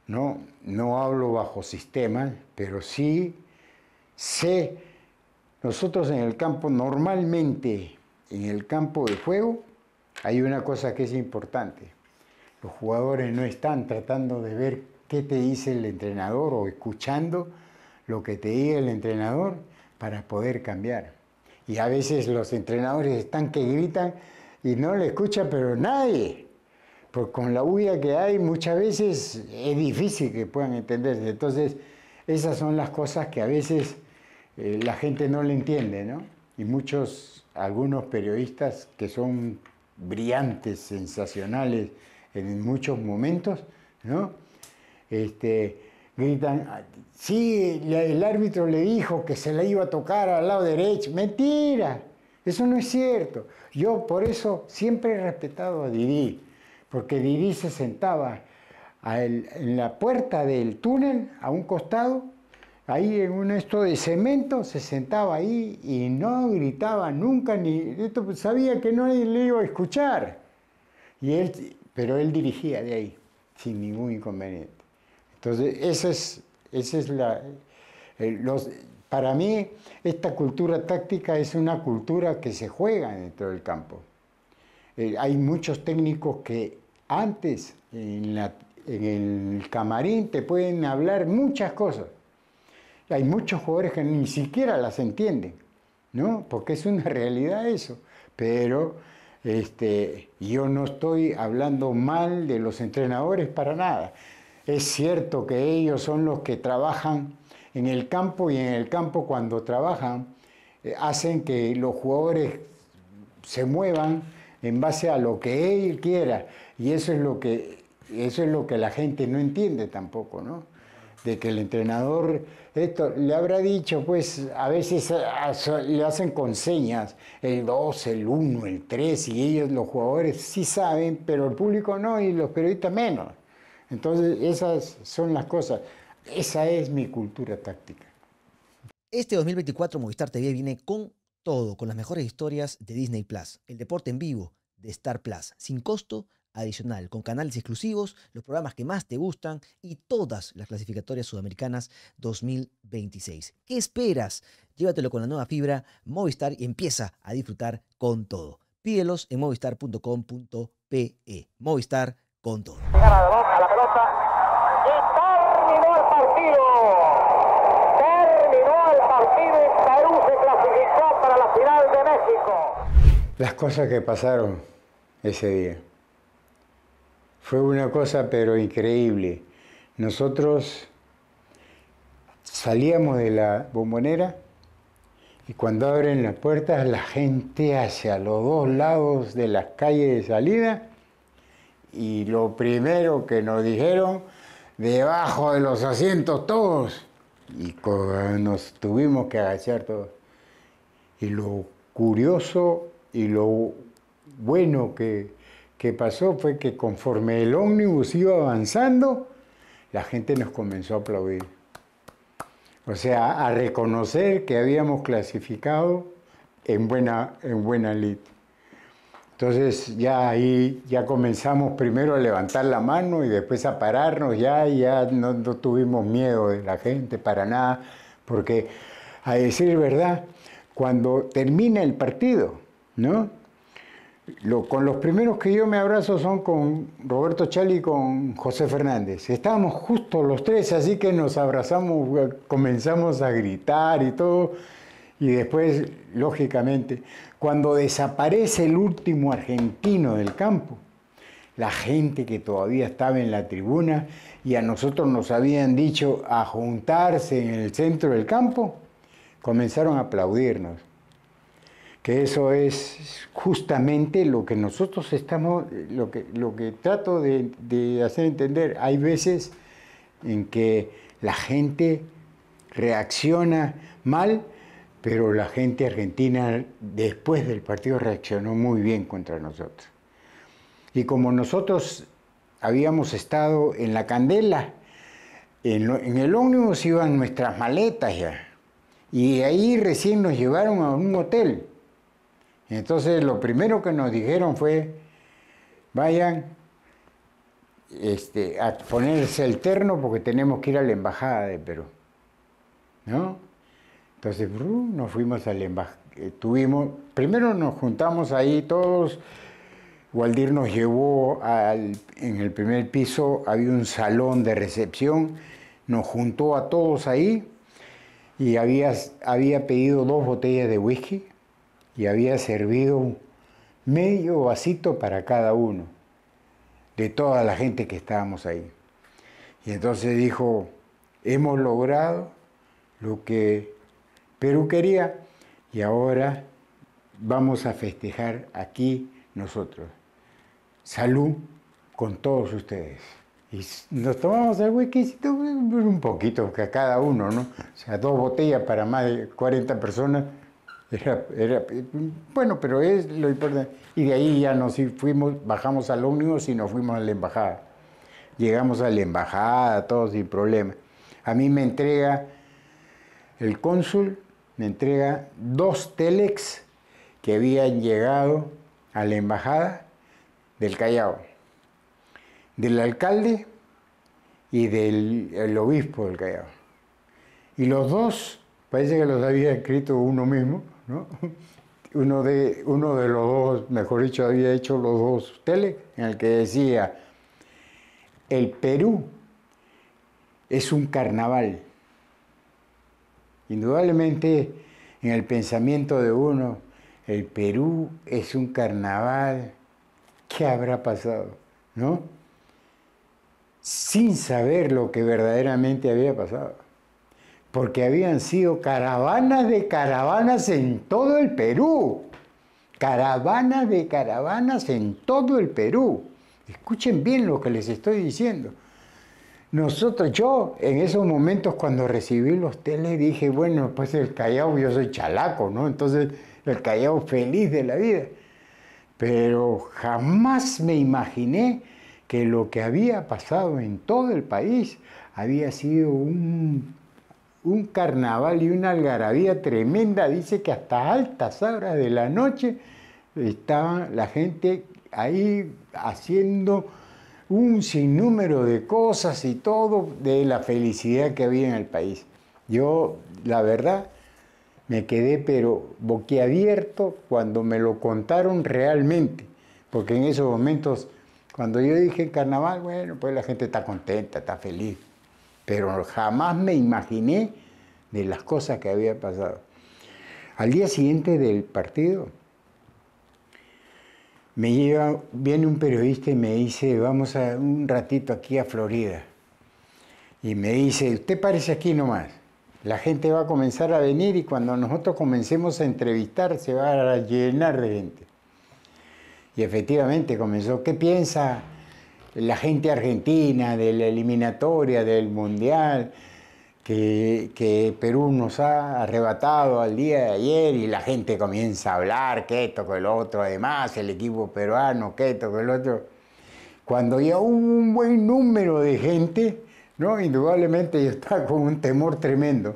no hablo bajo sistemas, pero sí sé, nosotros en el campo, normalmente en el campo de juego, hay una cosa que es importante. Los jugadores no están tratando de ver qué te dice el entrenador o escuchando lo que te diga el entrenador para poder cambiar. Y a veces los entrenadores están que gritan y no le escuchan, pero nadie. Porque con la bulla que hay, muchas veces es difícil que puedan entenderse. Entonces, esas son las cosas que a veces la gente no le entiende, ¿no? Y algunos periodistas que son brillantes, sensacionales en muchos momentos, ¿no?, gritan, sí, el árbitro le dijo que se la iba a tocar al lado derecho. ¡Mentira! Eso no es cierto. Yo por eso siempre he respetado a Didi, porque Didi se sentaba en la puerta del túnel, a un costado, ahí en un de cemento, se sentaba ahí y no gritaba nunca, sabía que nadie le iba a escuchar. Pero él dirigía de ahí, sin ningún inconveniente. Entonces, para mí, esta cultura táctica es una cultura que se juega dentro del campo. Hay muchos técnicos que antes, en el camarín, te pueden hablar muchas cosas. Hay muchos jugadores que ni siquiera las entienden, ¿no?, porque es una realidad eso. Pero yo no estoy hablando mal de los entrenadores para nada. Es cierto que ellos son los que trabajan en el campo, y en el campo, cuando trabajan, hacen que los jugadores se muevan en base a lo que él quiera, y eso es lo que la gente no entiende tampoco, ¿no?, de que el entrenador le habrá dicho, pues a veces le hacen con señas el 2, el 1, el 3, y ellos, los jugadores, sí saben, pero el público no, y los periodistas menos. Entonces, esas son las cosas. Esa es mi cultura táctica. Este 2024 Movistar TV viene con todo, con las mejores historias de Disney Plus, el deporte en vivo de Star Plus, sin costo adicional, con canales exclusivos, los programas que más te gustan y todas las clasificatorias sudamericanas 2026. ¿Qué esperas? Llévatelo con la nueva fibra Movistar y empieza a disfrutar con todo. Pídelos en movistar.com.pe. Movistar con todo. Llega la boca, la pelota y terminó el partido. Terminó el partido y Perú se clasificó para la final de México. Las cosas que pasaron ese día. Fue una cosa pero increíble. Nosotros salíamos de la Bombonera y cuando abren las puertas la gente hacia los dos lados de las calles de salida y lo primero que nos dijeron, debajo de los asientos todos, y nos tuvimos que agachar todos. Y lo curioso y lo bueno que pasó fue que conforme el ómnibus iba avanzando, la gente nos comenzó a aplaudir. O sea, a reconocer que habíamos clasificado en buena lid. Entonces ya ahí ya comenzamos primero a levantar la mano y después a pararnos ya no tuvimos miedo de la gente para nada, porque a decir verdad, cuando termina el partido, ¿no? Con los primeros que yo me abrazo son con Roberto Chali y con José Fernández. Estábamos justo los tres, así que nos abrazamos, comenzamos a gritar y todo. Y después, lógicamente, cuando desaparece el último argentino del campo, la gente que todavía estaba en la tribuna y a nosotros nos habían dicho a juntarse en el centro del campo, comenzaron a aplaudirnos. Que eso es justamente lo que nosotros estamos, lo que trato de hacer entender. Hay veces en que la gente reacciona mal, pero la gente argentina después del partido reaccionó muy bien contra nosotros. Y como nosotros habíamos estado en la Candela, en el ómnibus iban nuestras maletas ya, y ahí recién nos llevaron a un hotel. Entonces lo primero que nos dijeron fue, vayan a ponerse el terno porque tenemos que ir a la embajada de Perú, ¿no? Entonces nos fuimos a la embajada, primero nos juntamos ahí todos, Waldir nos llevó en el primer piso, había un salón de recepción, nos juntó a todos ahí y había pedido 2 botellas de whisky y había servido medio vasito para cada uno, de toda la gente que estábamos ahí. Y entonces dijo, hemos logrado lo que Perú quería y ahora vamos a festejar aquí nosotros. Salud con todos ustedes. Y nos tomamos el whiskycito, un poquito que a cada uno, ¿no? O sea, 2 botellas para más de 40 personas. Bueno, pero es lo importante. Y de ahí ya nos fuimos, bajamos al ómnibus y nos fuimos a la embajada. Llegamos a la embajada, todos sin problema. A mí me entrega el cónsul, me entrega 2 telex que habían llegado a la embajada del Callao, del alcalde y del obispo del Callao. Y los 2, parece que los había escrito uno mismo, ¿no? Uno de los 2, mejor dicho, había hecho los 2 telex en el que decía, el Perú es un carnaval. Indudablemente, en el pensamiento de uno, el Perú es un carnaval. ¿Qué habrá pasado? ¿No? Sin saber lo que verdaderamente había pasado. Porque habían sido caravanas de caravanas en todo el Perú. Caravanas de caravanas en todo el Perú. Escuchen bien lo que les estoy diciendo. Yo en esos momentos cuando recibí los teles dije, bueno, pues el Callao, yo soy chalaco, ¿no? Entonces el Callao feliz de la vida. Pero jamás me imaginé que lo que había pasado en todo el país había sido un carnaval y una algarabía tremenda. Dice que hasta altas horas de la noche estaba la gente ahí haciendo un sinnúmero de cosas y todo de la felicidad que había en el país. Yo, la verdad, me quedé pero boquiabierto cuando me lo contaron realmente, porque en esos momentos, cuando yo dije carnaval, bueno, pues la gente está contenta, está feliz, pero jamás me imaginé de las cosas que había pasado. Al día siguiente del partido, viene un periodista y me dice, vamos a un ratito aquí a Florida. Y me dice, usted parece aquí nomás. La gente va a comenzar a venir y cuando nosotros comencemos a entrevistar se va a llenar de gente. Y efectivamente comenzó. ¿Qué piensa la gente argentina de la eliminatoria, del Mundial, que Perú nos ha arrebatado al día de ayer? Y la gente comienza a hablar, que esto, que el otro, además el equipo peruano, que esto, que el otro. Cuando ya hubo un buen número de gente, ¿no? Indudablemente yo estaba con un temor tremendo,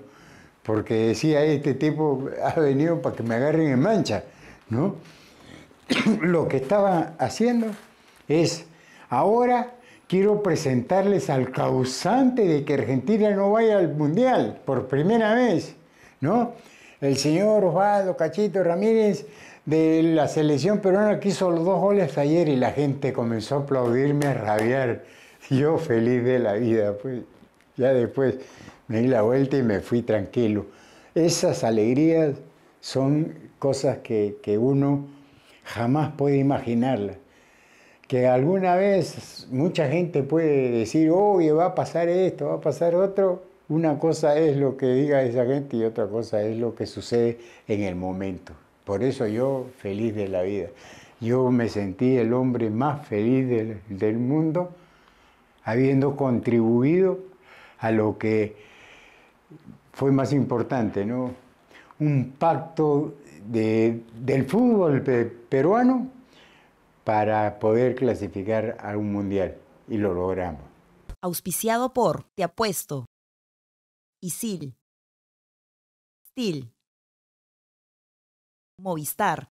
porque decía, este tipo ha venido para que me agarren en mancha, ¿no? Lo que estaba haciendo es, ahora quiero presentarles al causante de que Argentina no vaya al Mundial, por primera vez, ¿no? El señor Osvaldo Cachito Ramírez de la selección peruana que hizo los 2 goles ayer y la gente comenzó a aplaudirme, a rabiar. Yo feliz de la vida, pues ya después me di la vuelta y me fui tranquilo. Esas alegrías son cosas que uno jamás puede imaginarlas. Que alguna vez mucha gente puede decir, oye, va a pasar esto, va a pasar otro. Una cosa es lo que diga esa gente y otra cosa es lo que sucede en el momento. Por eso yo feliz de la vida. Yo me sentí el hombre más feliz del mundo, habiendo contribuido a lo que fue más importante, ¿no? Un pacto del fútbol peruano para poder clasificar a un mundial, y lo logramos. Auspiciado por Te Apuesto, Isil, Steel, Movistar.